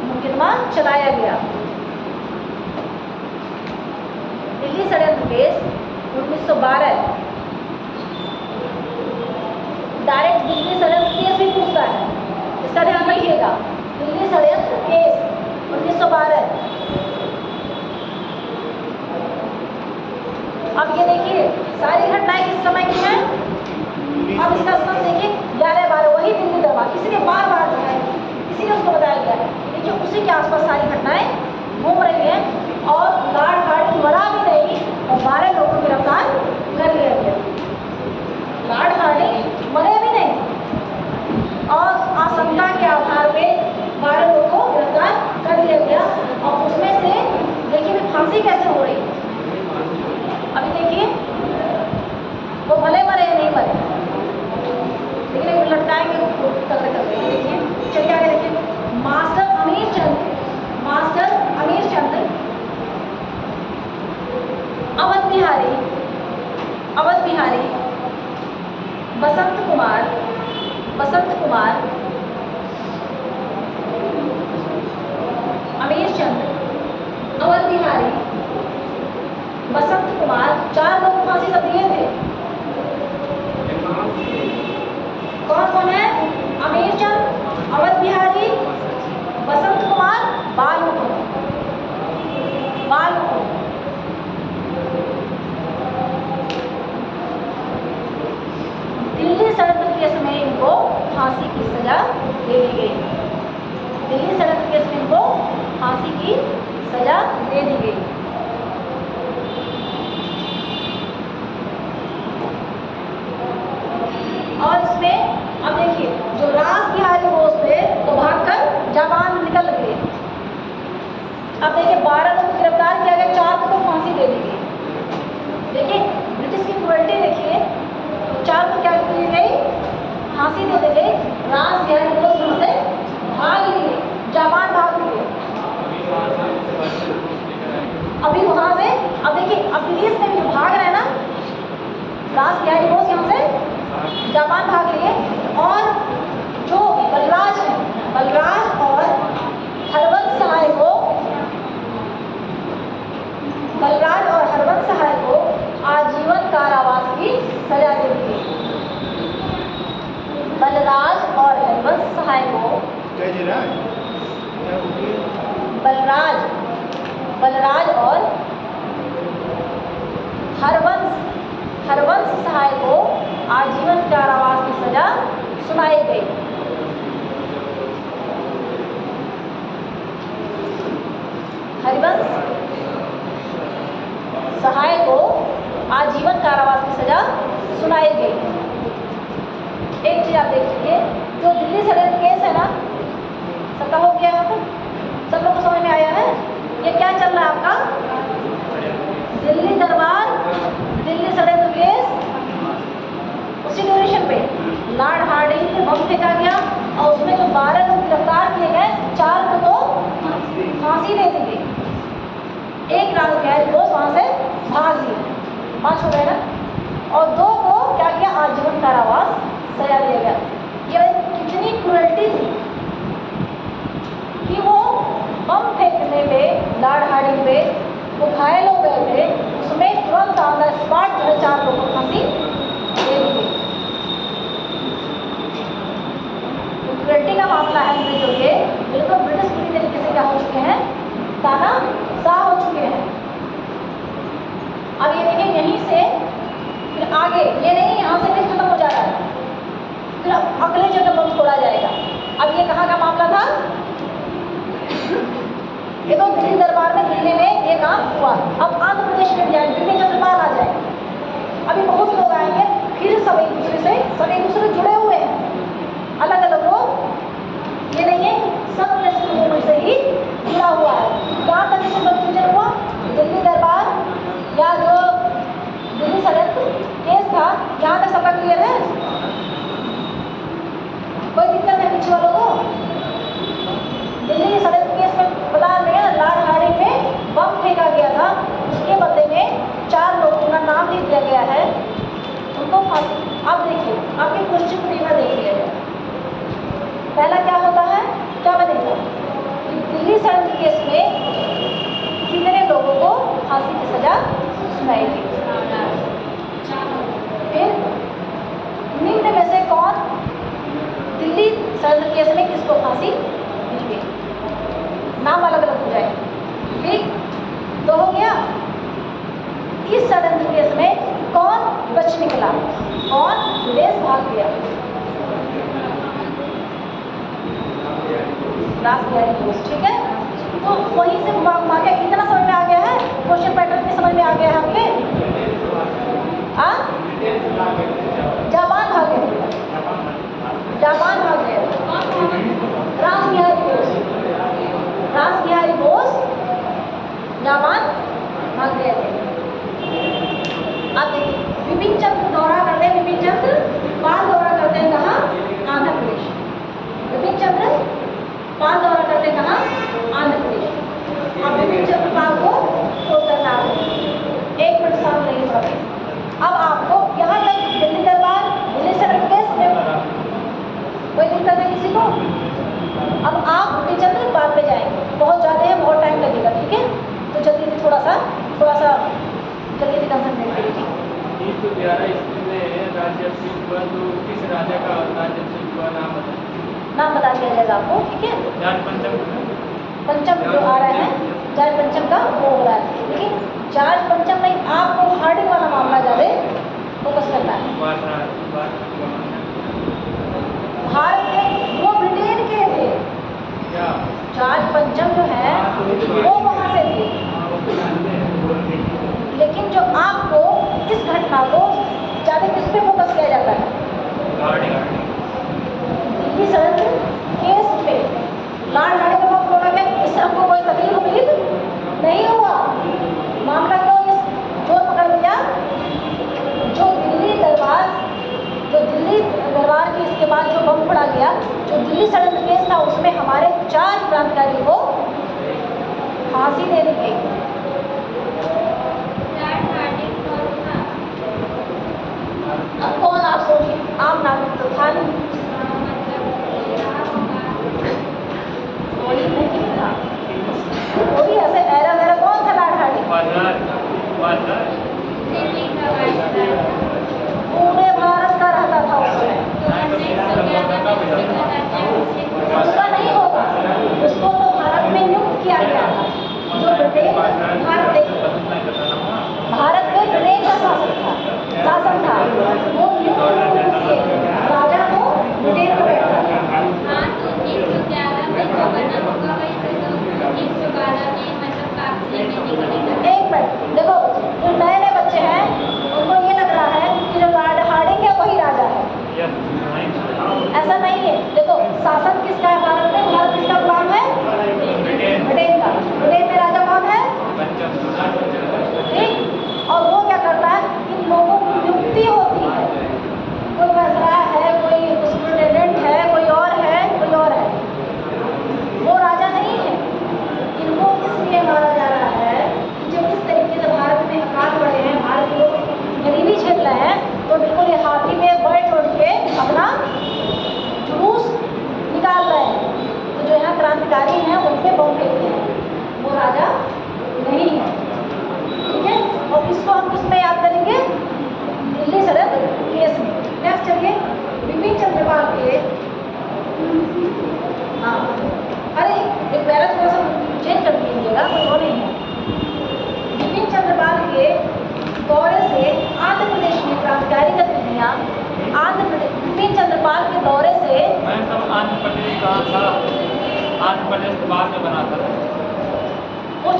मुकदमा चलाया गया। दिल्ली षड्यंत्र केस 1912 डायरेक्ट दिल्ली षड्यंत्र केस भी पूछता है, इसका ध्यान रखिएगा। दिल्ली षड्यंत्र केस 1912। अब ये देखिए सारी घटनाएं किस समय की हैं? अब इसका सन देखिए 11-12, वही दिल्ली दरबार, इसलिए बार-बार जो है इसीलिए उसको बताया गया है। देखिए उसी के आसपास सारी घटनाएं घूम रही हैं और लॉर्ड हार्डिंग मरा भी नहीं और 12 लोगों को गिरफ्तार कर लिया गया। लॉर्ड हार्डिंग मरे भी नहीं और आशंका के आधार पे 12 लोगों को गिरफ्तार कर लिया गया। और उसमें से देखिए फांसी कैसे हो रही है। अभी देखिए वो भले मरे या नहीं मरे, लेकिन लटकाएंगे तगड़े देखिए। चलिए आगे देखिए। मास्टर अमीर चंद, अवध बिहारी, बसंत कुमार, अमीर चंद, अवध बिहारी, बसंत कुमार, 4 लोग फांसी सब दिए थे। कौन है? अमीर चंद, अवध बिहारी, बसंत कुमार, बाल मुकुंद। दिल्ली षड्यंत्र केस में इनको फांसी की सजा दे दी गई। दिल्ली षड्यंत्र केस में इनको फांसी की सजा दे दी गई। और इसमें अब देखिए जो रास बिहारी बोस थे तो भागकर जापान निकल गए। अब देखिए 12 लोगों को गिरफ्तार किया गया, 4 को फांसी दे दी गई। देखिए ब्रिटिश की क्रूरल्टी देखिए, 4 को क्या की गई? फांसी दे दी गई। रास बिहारी बोस वहां से भाग लिए, जापान भाग लिए। अभी वहां से अब देखिए अब पुलिस में भी जो भाग रहे हैं ना, रास बिहारी बोस यहाँ से जापान भाग लिए। और जो बलराज और हरवंश सहाय को आजीवन कारावास की सजा दे दी गई। बलराज और हरवंश सहाय को बलराज और हरवंश सहाय को आजीवन कारावास की सजा सुनाई गई। हरिवंश सहाय को आजीवन कारावास की सजा सुनाई गई। एक चीज आप देख लीजिए, जो दिल्ली षड्यंत्र केस है ना, सबका हो गया है, सब लोग को समझ में आया है। ये क्या चल रहा है आपका? दिल्ली दरबार, दिल्ली षड्यंत्र केस। उसी ड्यूरेशन पे लॉर्ड हार्डिंग पे बम फेंका गया और उसमें जो 12 लोग गिरफ्तार किए गए, 4 को तो फांसी दे दी गई। एक रास बिहारी बोस वहां से भाग लिए, 5 हो गए ना, और 2 को क्या किया? आजीवन कारावास सजा दिया गया। ये कितनी क्रूरल्टी थी कि वो बम फेंकने पे लॉर्ड हार्डिंग पे वो घायल हो गए थे, उसमें तुरंत ऑन द स्पॉट जो है 4 लोगों को फांसी दे दी गई। अब ये कहाँ का मामला था? ये तो दिल्ली दरबार में, दिल्ली में ये काम हुआ। अब आंध्र प्रदेश में भी आए, बिपिन चंद्र पाल आ जाए, अभी बहुत लोग आएंगे, फिर सब एक दूसरे से जुड़े हुए हैं, अलग अलग लोग, ये नहीं है सब मूवमेंट से ही जुड़ा हुआ है। कहाँ तक इसमें कंफ्यूजन हुआ? दिल्ली दरबार या जो दिल्ली षड्यंत्र केस था, यहाँ तक सबका क्लियर है? कोई दिक्कत है पीछे वालों को? दिल्ली षड्यंत्र केस में बता रहे हैं, लाड़हाड़ी में बम फेंका गया था, उसके बदले में 4 लोगों का नाम लिख दिया गया है, उनको फांसी। अब देखिए आपके क्वेश्चन पेपर देख लिया जाए, पहला क्या होता है, क्या बनेगा? दिल्ली षड्यंत्र केस में कितने लोगों को फांसी की सजा सुनाई गई? फिर निम्न में से कौन दिल्ली षड्यंत्र केस में किसको फांसी मिल गई? नाम अलग अलग हो जाए, ठीक? तो हो गया। इस षड्यंत्र केस में कौन बच निकला, कौन विदेश भाग गया? रास बिहारी बोस, ठीक है। तो वहीं से भाग गया। कितना समझ में आ गया है? क्वेश्चन पैटर्न में समझ में आ गया है आपके? जापान भाग गए, जापान भाग गए, रास बिहारी बोस जापान भाग गए थे। अब देखिए विपिन चंद्र दौरा करते हैं, विपिन चंद्र पाल दौरा करते हैं कहाँ? आंध्र प्रदेश। विपिन चंद्र पाल दौरा करते हैं कहाँ? आंध्र प्रदेश। अब विपिन चंद्र पाल को खोल करना है, 1 मिनट सामने नहीं पड़ा। अब आपको यहाँ तक दिल्ली दरबार, दिल्ली षड्यंत्र केस में कोई दिक्कत है किसी को? अब आप विपिन चंद्र बाद में जाएंगे, बहुत ज़्यादा है, बहुत टाइम लगेगा, ठीक है? तो जल्दी से थोड़ा सा जल्दी से कंसंट्रेट करिए। 311 ईस्वी में राज्यभिषेक हुआ, तो किस राजा का राज्यभिषेक हुआ, नाम बता दिया जाएगा आपको, ठीक है? जाट पंचम जो आ रहा है, जाट पंचम का वो हो रहा है, लेकिन जाट पंचम में आपको हार्डिंग वाला मामला ज़्यादा फोकस करना है। भारत में वो ब्रिटेन के थे, जाट पंचम जो है वो वहाँ से थे, लेकिन जो आपको इस घटना को ज़्यादा किस पे फोकस किया जाता है? दिल्ली षड्यंत्र केस पे, लाड़हाड़ी में वक्त होना है, इससे हमको कोई तकलीफ नहीं हुआ। मामला को इस जोर पकड़ लिया, जो दिल्ली दरबार की इसके बाद जो बम पड़ा गया, जो दिल्ली षड्यंत्र केस था, उसमें हमारे 4 क्रांतिकारी को फांसी दे दी गई। अब कौन, आप सोचिए, आम नागरिक तो था नहीं, कोई नहीं था, कोई ऐसे ऐरा कौन था? लाड़हाड़ी पूरे भारत का रहता था उसमें, उसका नहीं होगा, उसको तो भारत में नियुक्त किया गया था, जो ब्रिटेन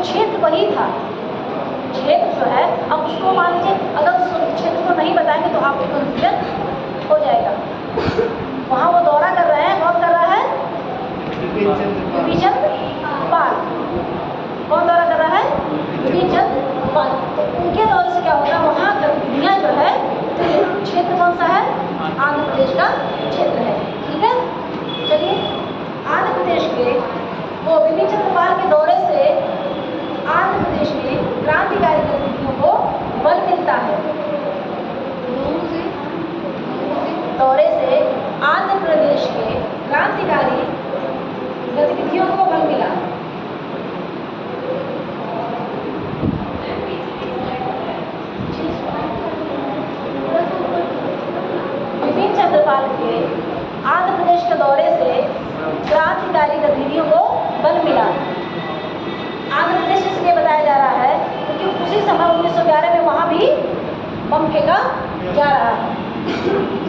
क्षेत्र वही था, क्षेत्र जो है, अब उसको मान लीजिए अगर उस क्षेत्र को नहीं बताएंगे तो आपको कंफ्यूजन हो जाएगा। वहाँ वो दौरा कर रहे हैं, कौन कर रहा है? बिपिन चंद्र पाल। कौन दौरा कर रहा है? बिपिन चंद्र पाल। तो उनके दौरे से क्या होगा, वहाँ गतिविधियाँ जो है, क्षेत्र कौन सा है? आंध्र प्रदेश का क्षेत्र है। ठीक है, चलिए आंध्र प्रदेश के वो बिपिन चंद्र पाल के दौरे से आंध्र प्रदेश में क्रांतिकारी गतिविधियों को बल मिलता है। दौरे से आंध्र प्रदेश के क्रांतिकारी गतिविधियों को बल मिला। बिपिन चंद्र पाल के आंध्र प्रदेश के दौरे से क्रांतिकारी गतिविधियों को बल मिला। आंध्र प्रदेश इसलिए बताया जा रहा है क्योंकि उसी समय 1911 में वहाँ भी बम फेंका जा रहा है।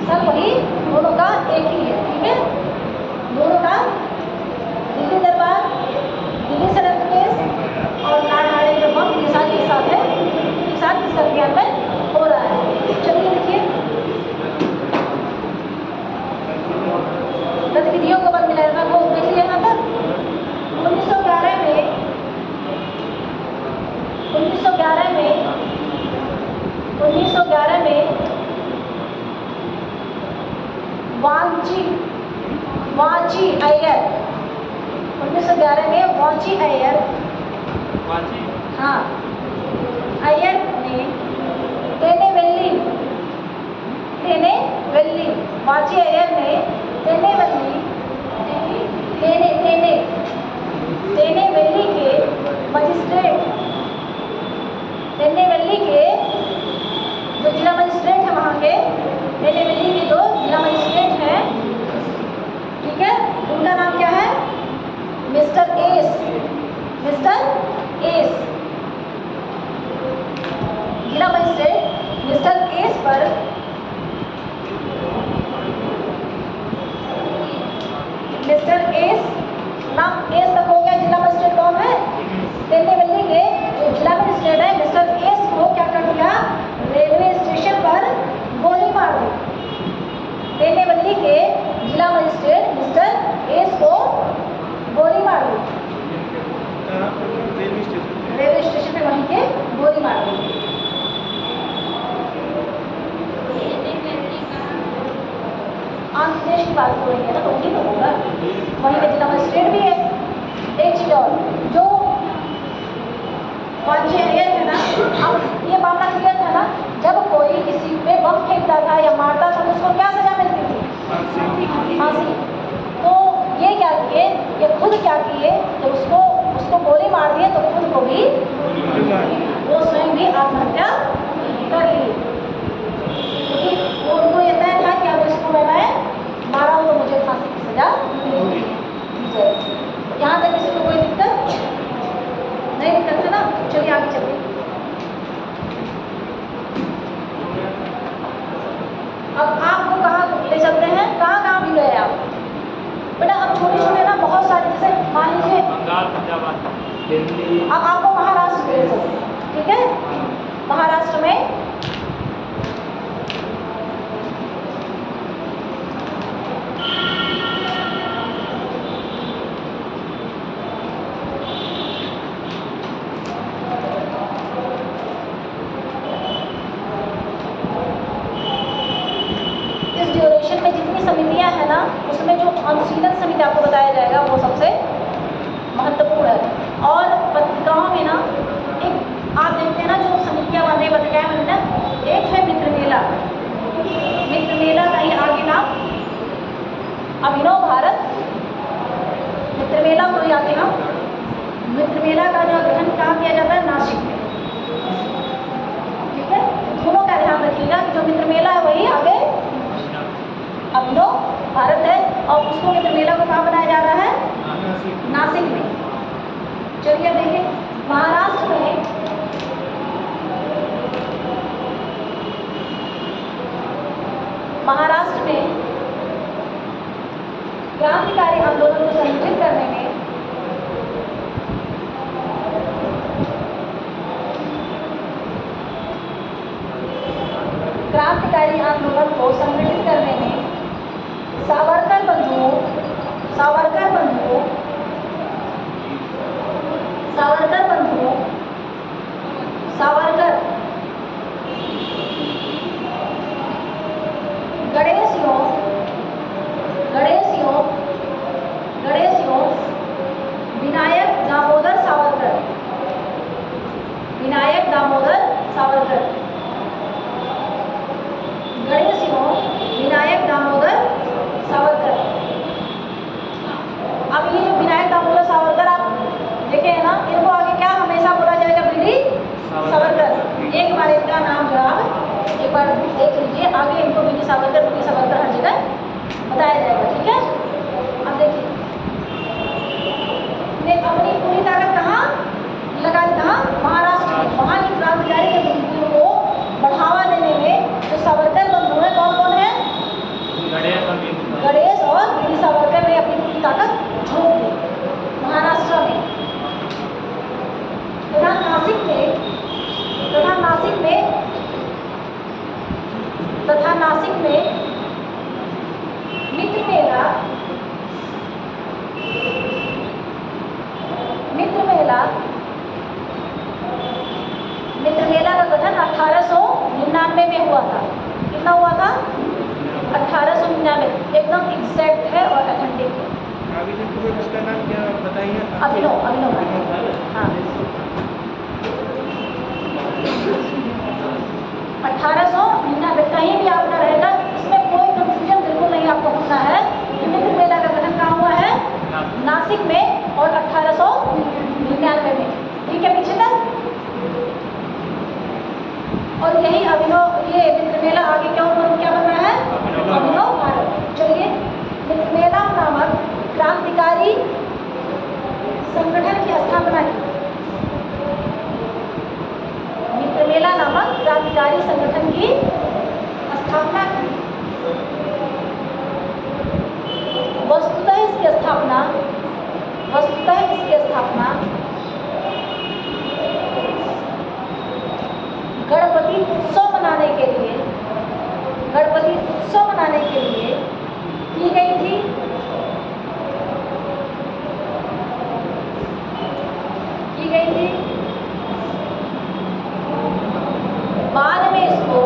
सब वही दोनों का एक ही है। ठीक है, दोनों का दिल्ली दरबार, दिल्ली सड़क केस और नारहाड़े के बम ये सारे एक साथ है, एक साथ इस अभियान में हो रहा है। चलिए देखिए, गतिविधियों को बल मिला था, वो देख लिया था 1911 में वाची अय्यर, 1911 में वाची अय्यर, हाँ, अय्यर ने टेनेवेल्ली, वाची अय्यर ने टेनेवेल्ली के मजिस्ट्रेट, टेनेवेल्ली के जो जिला मजिस्ट्रेट है वहाँ के, टेनेवेल्ली के जो जिला मजिस्ट्रेट हैं, ठीक है, उनका नाम क्या है? Mister S. जिला मजिस्ट्रेट मिस्टर एस पर मिस्टर एस, नाम एस तक हो गया। जिला मजिस्ट्रेट कौन है? टेनेवेल्ली के जो जिला मजिस्ट्रेट है मिस्टर एस को क्या कर दिया? रेलवे स्टेशन पर गोली मार दी। टेनेवेल्ली के जिला मजिस्ट्रेट मिस्टर एस को गोली मार दी, रेलवे स्टेशन पे वहीं के गोली मार दी। आंध्र प्रदेश की बात हो रही है ना, तो वही तो होगा, वहीं का जिला मजिस्ट्रेट भी है। एक चीज और, जो वाची अय्यर है ना, अब ये मामला क्लियर था ना, जब कोई किसी पे बम फेंकता था या मारता था तो उसको क्या सजा मिलती थी? फांसी। तो ये क्या किए, ये खुद क्या किए, जब उसको गोली मार दिए तो खुद को भी वो स्वयं भी आत्महत्या कर ली, क्योंकि उनको ये तय था कि अब इसको मैं मारा हूँ तो मुझे फांसी की सजा दी जाएगी। यहाँ तक किसी को कोई दिक्कत नहीं? दिक्कत है ना? चलिए आगे चलिए। अब आपको कहाँ ले चलते हैं, कहाँ भी गए आप बेटा? अब छोटे ना बहुत सारे, जैसे मान लीजिए अब आपको महाराष्ट्र ले चलते हैं, ठीक है? महाराष्ट्र में समितियां है ना, उसमें जो अनुशीलन समिति आपको बताया जाएगा वो सबसे महत्वपूर्ण है। और पत्रिकाओं में ना एक आप देखते हैं ना, जो समितियां बन रही, पत्रिकाएं बन रही ना, एक है मित्र मेला का ही आगे नाम अभिनव भारत मित्र मेला को ही आगे नाम। मित्र मेला का जो गठन कहाँ किया जाता है? नासिक में। ठीक है, दोनों का ध्यान रखिएगा कि जो मित्र मेला है वही आगे अभिनव भारत है, और उसको मित्र मेला को कहाँ बनाया जा रहा है? नासिक में। चलिए देखिए, महाराष्ट्र में क्रांतिकारी आंदोलन को संगठित करने में को संगठित करने में सावरकर बंधुओं सावरकर बंधुओं सावरकर बंधुओं सावरकर गणेशियों गणेशियों गणेशियों विनायक दामोदर सावरकर विनायक दामोदर सावरकर गणेशियों विनायक दामोदर सावरकर। अब ये जो विनायक दामोदर सावरकर आप देखे हैं ना, इनको आगे क्या हमेशा बोला जाएगा? बीडी सावरकर। एक बार इनका नाम जो आप एक बार देख लीजिए, आगे इनको बीडी सावरकर हर जगह बताया जाएगा। ठीक है, अब देखिए ने अपनी पूरी ताकत कहाँ लगा दी? कहाँ? महाराष्ट्र में। वहाँ की क्रांतिकारी गतिविधियों को बढ़ावा देने में जो सावरकर बंधु हैं, कौन कौन है? गणेश और बीडी सावरकर ने अपनी पूरी ताकत झोंक दी महाराष्ट्र में। तथा नासिक में मित्र मेला का गठन 1899 में हुआ था। कितना हुआ था? 1899। एकदम एग्जैक्ट है और ऑथेंटिक है। इसका नाम क्या बताइए? अभिनव हाँ 1899। कहीं भी आपका रहेगा, इसमें कोई कंफ्यूजन बिल्कुल नहीं आपको होना है। मित्र मेला का गठन कहाँ हुआ है? नासिक में और 1899 में। ठीक है पीछे तक। और यही ये मित्र मेला आगे क्या बन रहा है? अभिनव भारत। चलिए, मित्र मेला नामक क्रांतिकारी संगठन की स्थापना की। मित्र मेला नामक क्रांतिकारी संगठन की स्थापना की। वस्तुतः इसकी स्थापना गणपति उत्सव मनाने के लिए की गई थी। बाद में इसको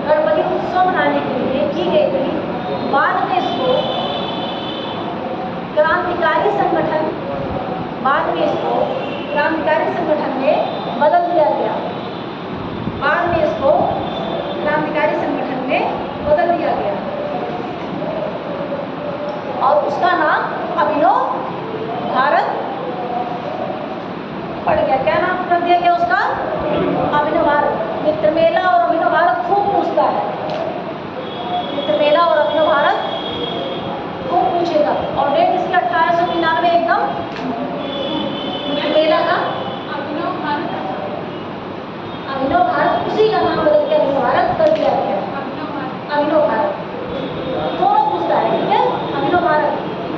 गणपति उत्सव मनाने के लिए की गई थी। बाद में इसको क्रांतिकारी संगठन में बदल दिया गया। बाद में इसको क्रांतिकारी संगठन में बदल दिया गया और उसका नाम अभिनव भारत पड़ गया। क्या नाम रख दिया गया उसका? अभिनव भारत। मित्र मेला और अभिनव भारत खूब पूछता है। मित्र मेला और अभिनव भारत खूब पूछेगा। और डेट इसकी 1899 एकदम। मित्र मेला का अभिनव भारत उसी का नाम बदल के अभिनव भारत कर दिया गया। अभिनव भारत दोनों पूछता है। ठीक है, अभिनव भारत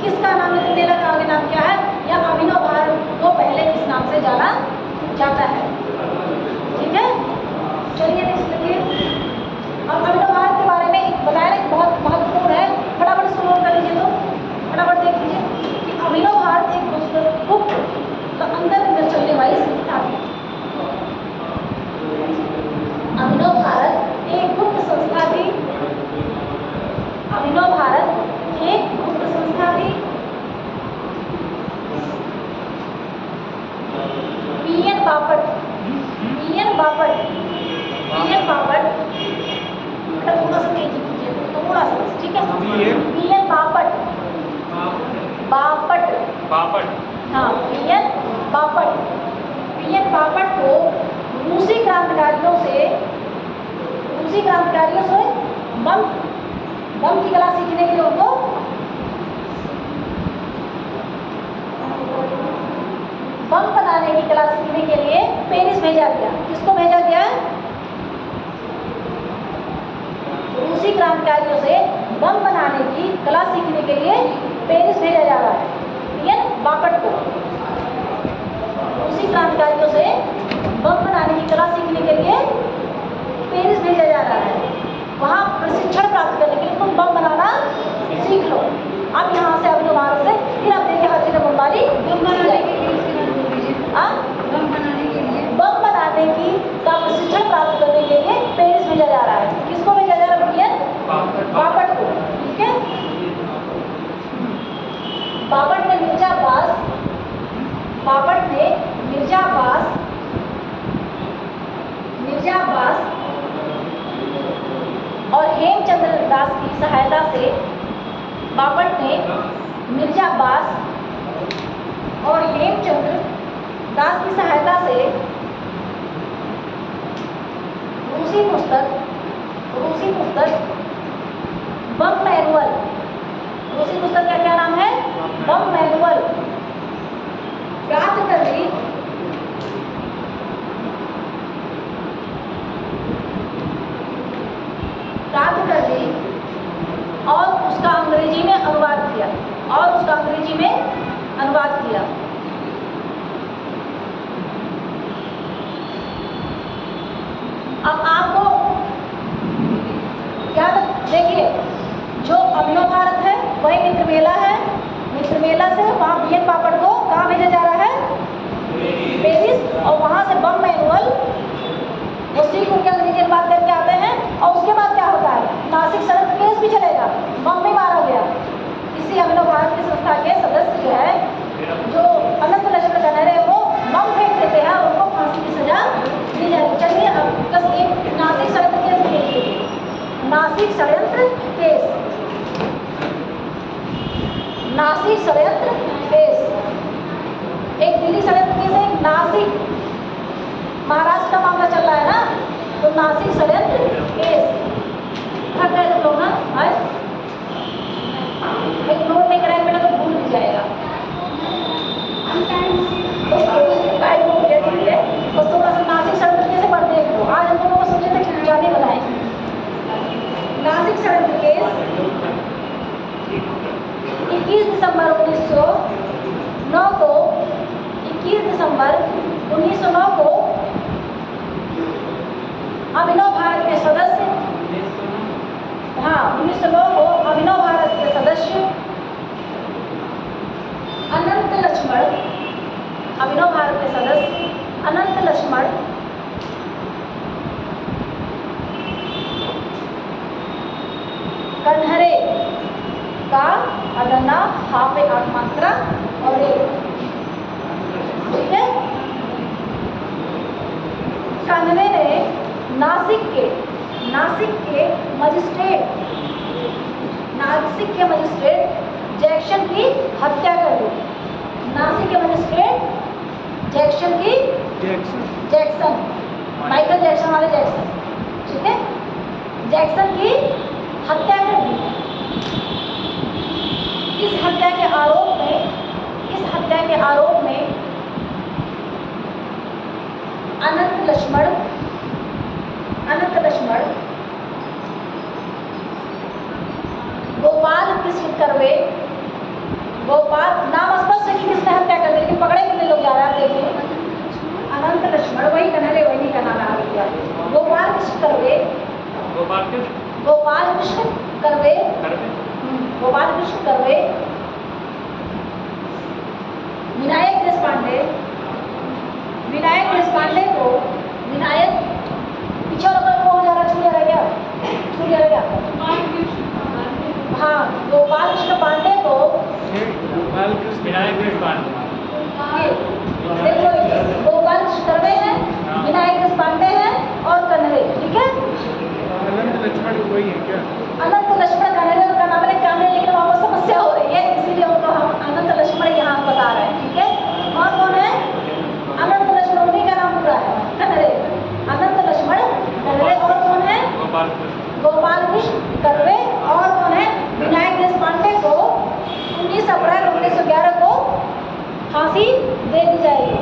किसका नाम है? मेला का आगे नाम क्या है? या अभिनव भारत को पहले किस नाम से जाना जाता है? ठीक है, चलिए नेक्स्ट देखिए। अब अभिनव भारत के बारे में बताया ना, बहुत महत्वपूर्ण है। फटाफट इसको नोट कर लीजिए। तो फटाफट देख लीजिए कि अभिनव भारत एक गुप्त अंदर चलने वाली संस्था थी। अभिनव भारत एक गुप्त संस्था थी। अभिनव भारत एक गुप्त संस्था थी। पीएन बापट थोड़ा सा तेजी कीजिए, थोड़ा सा, ठीक है। पीएन बापट हाँ, पीएन बापट को रूसी क्रांतिकारियों से बम की कला सीखने के लिए उनको बम बनाने की कला सीखने के लिए पेरिस भेजा गया। किसको भेजा गया? रूसी क्रांतिकारियों से बम बनाने की कला सीखने के लिए पेरिस भेजा जा रहा है। पीएन बापट को रूसी क्रांतिकारियों से बम बनाने की कला सीखने के लिए पेरिस भेजा जा रहा है। वहाँ सहायता से बापट ने मिर्जा अब्बास और हेमचंद्र दास की सहायता से रूसी पुस्तक बम मैनुअल, रूसी पुस्तक का क्या नाम है? बम मैनुअल प्राप्त कर ली और उसका अंग्रेजी में अनुवाद किया अब आपको क्या देखिए, जो अभिनव भारत है वही मित्र मेला है। मित्र मेला से वहाँ बी एन पापड़ को कहाँ भेजा जा रहा है? पेरिस। और वहाँ से बम मैनुअल वो सीख उनके अंग्रेजी अनुवाद करके आते हैं। और उसके बाद क्या होता है? नासिक षड्यंत्र केस भी चलेगा, बम में मारा गया। इसी अभिनव भारत की संस्था के सदस्य जो है, जो अनंत लक्ष्मण कन्हरे, वो बम फेंक देते हैं और उनको फांसी की सजा दी जाएगी। चलिए अब बस एक नासिक षड्यंत्र केस देखिए। नासिक षड्यंत्र केस, नासिक षड्यंत्र केस, एक दिल्ली षड्यंत्र केस है, एक नासिक महाराष्ट्र का मामला चल रहा है ना, तो नासिक षड्यंत्र केस। थक गए तुम लोग ना? एक नोट नहीं कराए बेटा तो भूल भी जाएगा। तो थोड़ा सा नासिक षड्यंत्र केस से पढ़ देख लो। आज हम लोगों को सोचे थे खिंचाने बनाए। नासिक षड्यंत्र केस 21 दिसंबर 1909 को 21 दिसंबर 1909 को अभिनव भारत के सदस्य, हाँ 1909 को अभिनव भारत के सदस्य अनंत लक्ष्मण, अभिनव भारत के सदस्य अनंत लक्ष्मण कन्हरे का अदना हाफे मात्रा और एक, ठीक है। कन्हरे ने नासिक के मजिस्ट्रेट जैक्सन की हत्या कर दी। नासिक के मजिस्ट्रेट जैक्सन माइकल जैक्सन वाले जैक्सन, ठीक है, जैक्सन की हत्या कर दी। इस हत्या के आरोप में अनंत लक्ष्मण गोपाल कृष्ण कर्वे, गोपाल नाम स्पष्ट है कि किसने हत्या कर दी, लेकिन पकड़े कितने लोग जा रहे हैं देखिए। अनंत लक्ष्मण वही कन्हरे, वही का नाम आ गया। गोपाल कृष्ण कर्वे, गोपाल कृष्ण कर्वे, विनायक देशपांडे को पीछे हो जा रहा, छू जा रहा क्या? हाँ, गोपाल कृष्ण पांडे को, विनायक देशपांडे, देखो गोपाल कृष्ण कर्वे है, विनायक देशपांडे है और कन्हरे, ठीक है। अनंत लक्ष्मण वही है क्या? अनंत लक्ष्मण कन्हरे उनका नाम है, क्या है, लेकिन वहाँ पर समस्या हो रही है, इसीलिए उनको हम अनंत लक्ष्मण यहाँ बता रहे हैं, ठीक है। और कौन है? अनंत लक्ष्मण, उन्हीं का नाम पूरा है कन्हरे, अनंत लक्ष्मण कन्हरे। और कौन है? गोपाल कृष्ण कर्वे। और कौन है? विनायक देशपांडे को 19 अप्रैल 1911 को फांसी दे दी जाएगी।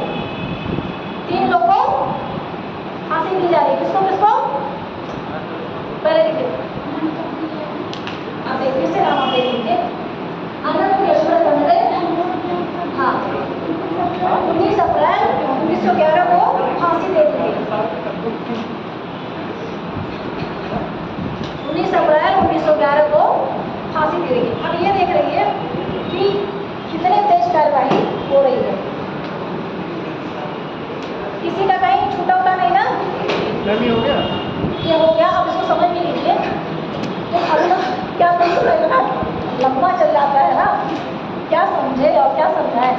3 लोग को फांसी दी जा रही है। किसको? पहले देखिए, आप देखिए से नाम आप देख लीजिए। अनंत लक्ष्मण कन्हरे, हाँ 19 अप्रैल 1911 को फांसी दे दी गई। 19 अप्रैल 1911 को फांसी दे दी गई। अब ये देख रही है कि कितने तेज कार्रवाई हो रही है, किसी का कहीं छूटा उटा नहीं ना? नहीं हो गया, ये हो गया। अब इसको समझ भी लीजिए, तो अभी क्या समझना, लंबा चल जाता है ना, क्या समझे और क्या समझाए।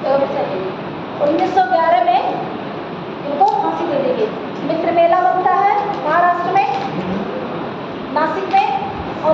तो 1911 में इनको फांसी दे दी गई। मित्र मेला बनता है महाराष्ट्र में, नासिक में, और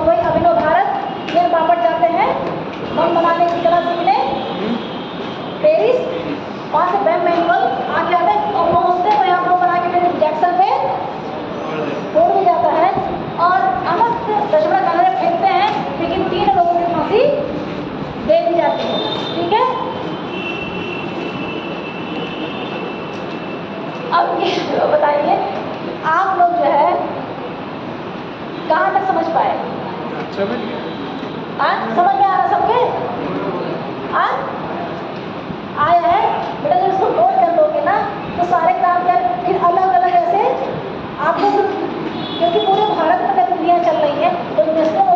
समझ गया। समझ में आ रहा सबके? आया है बेटा? जब इसको नोट कर लोगे ना तो सारे काम कर फिर अलग अलग ऐसे आप लोग, क्योंकि पूरे भारत में गतिविधियाँ चल रही हैं तो इन्वेस्टमेंट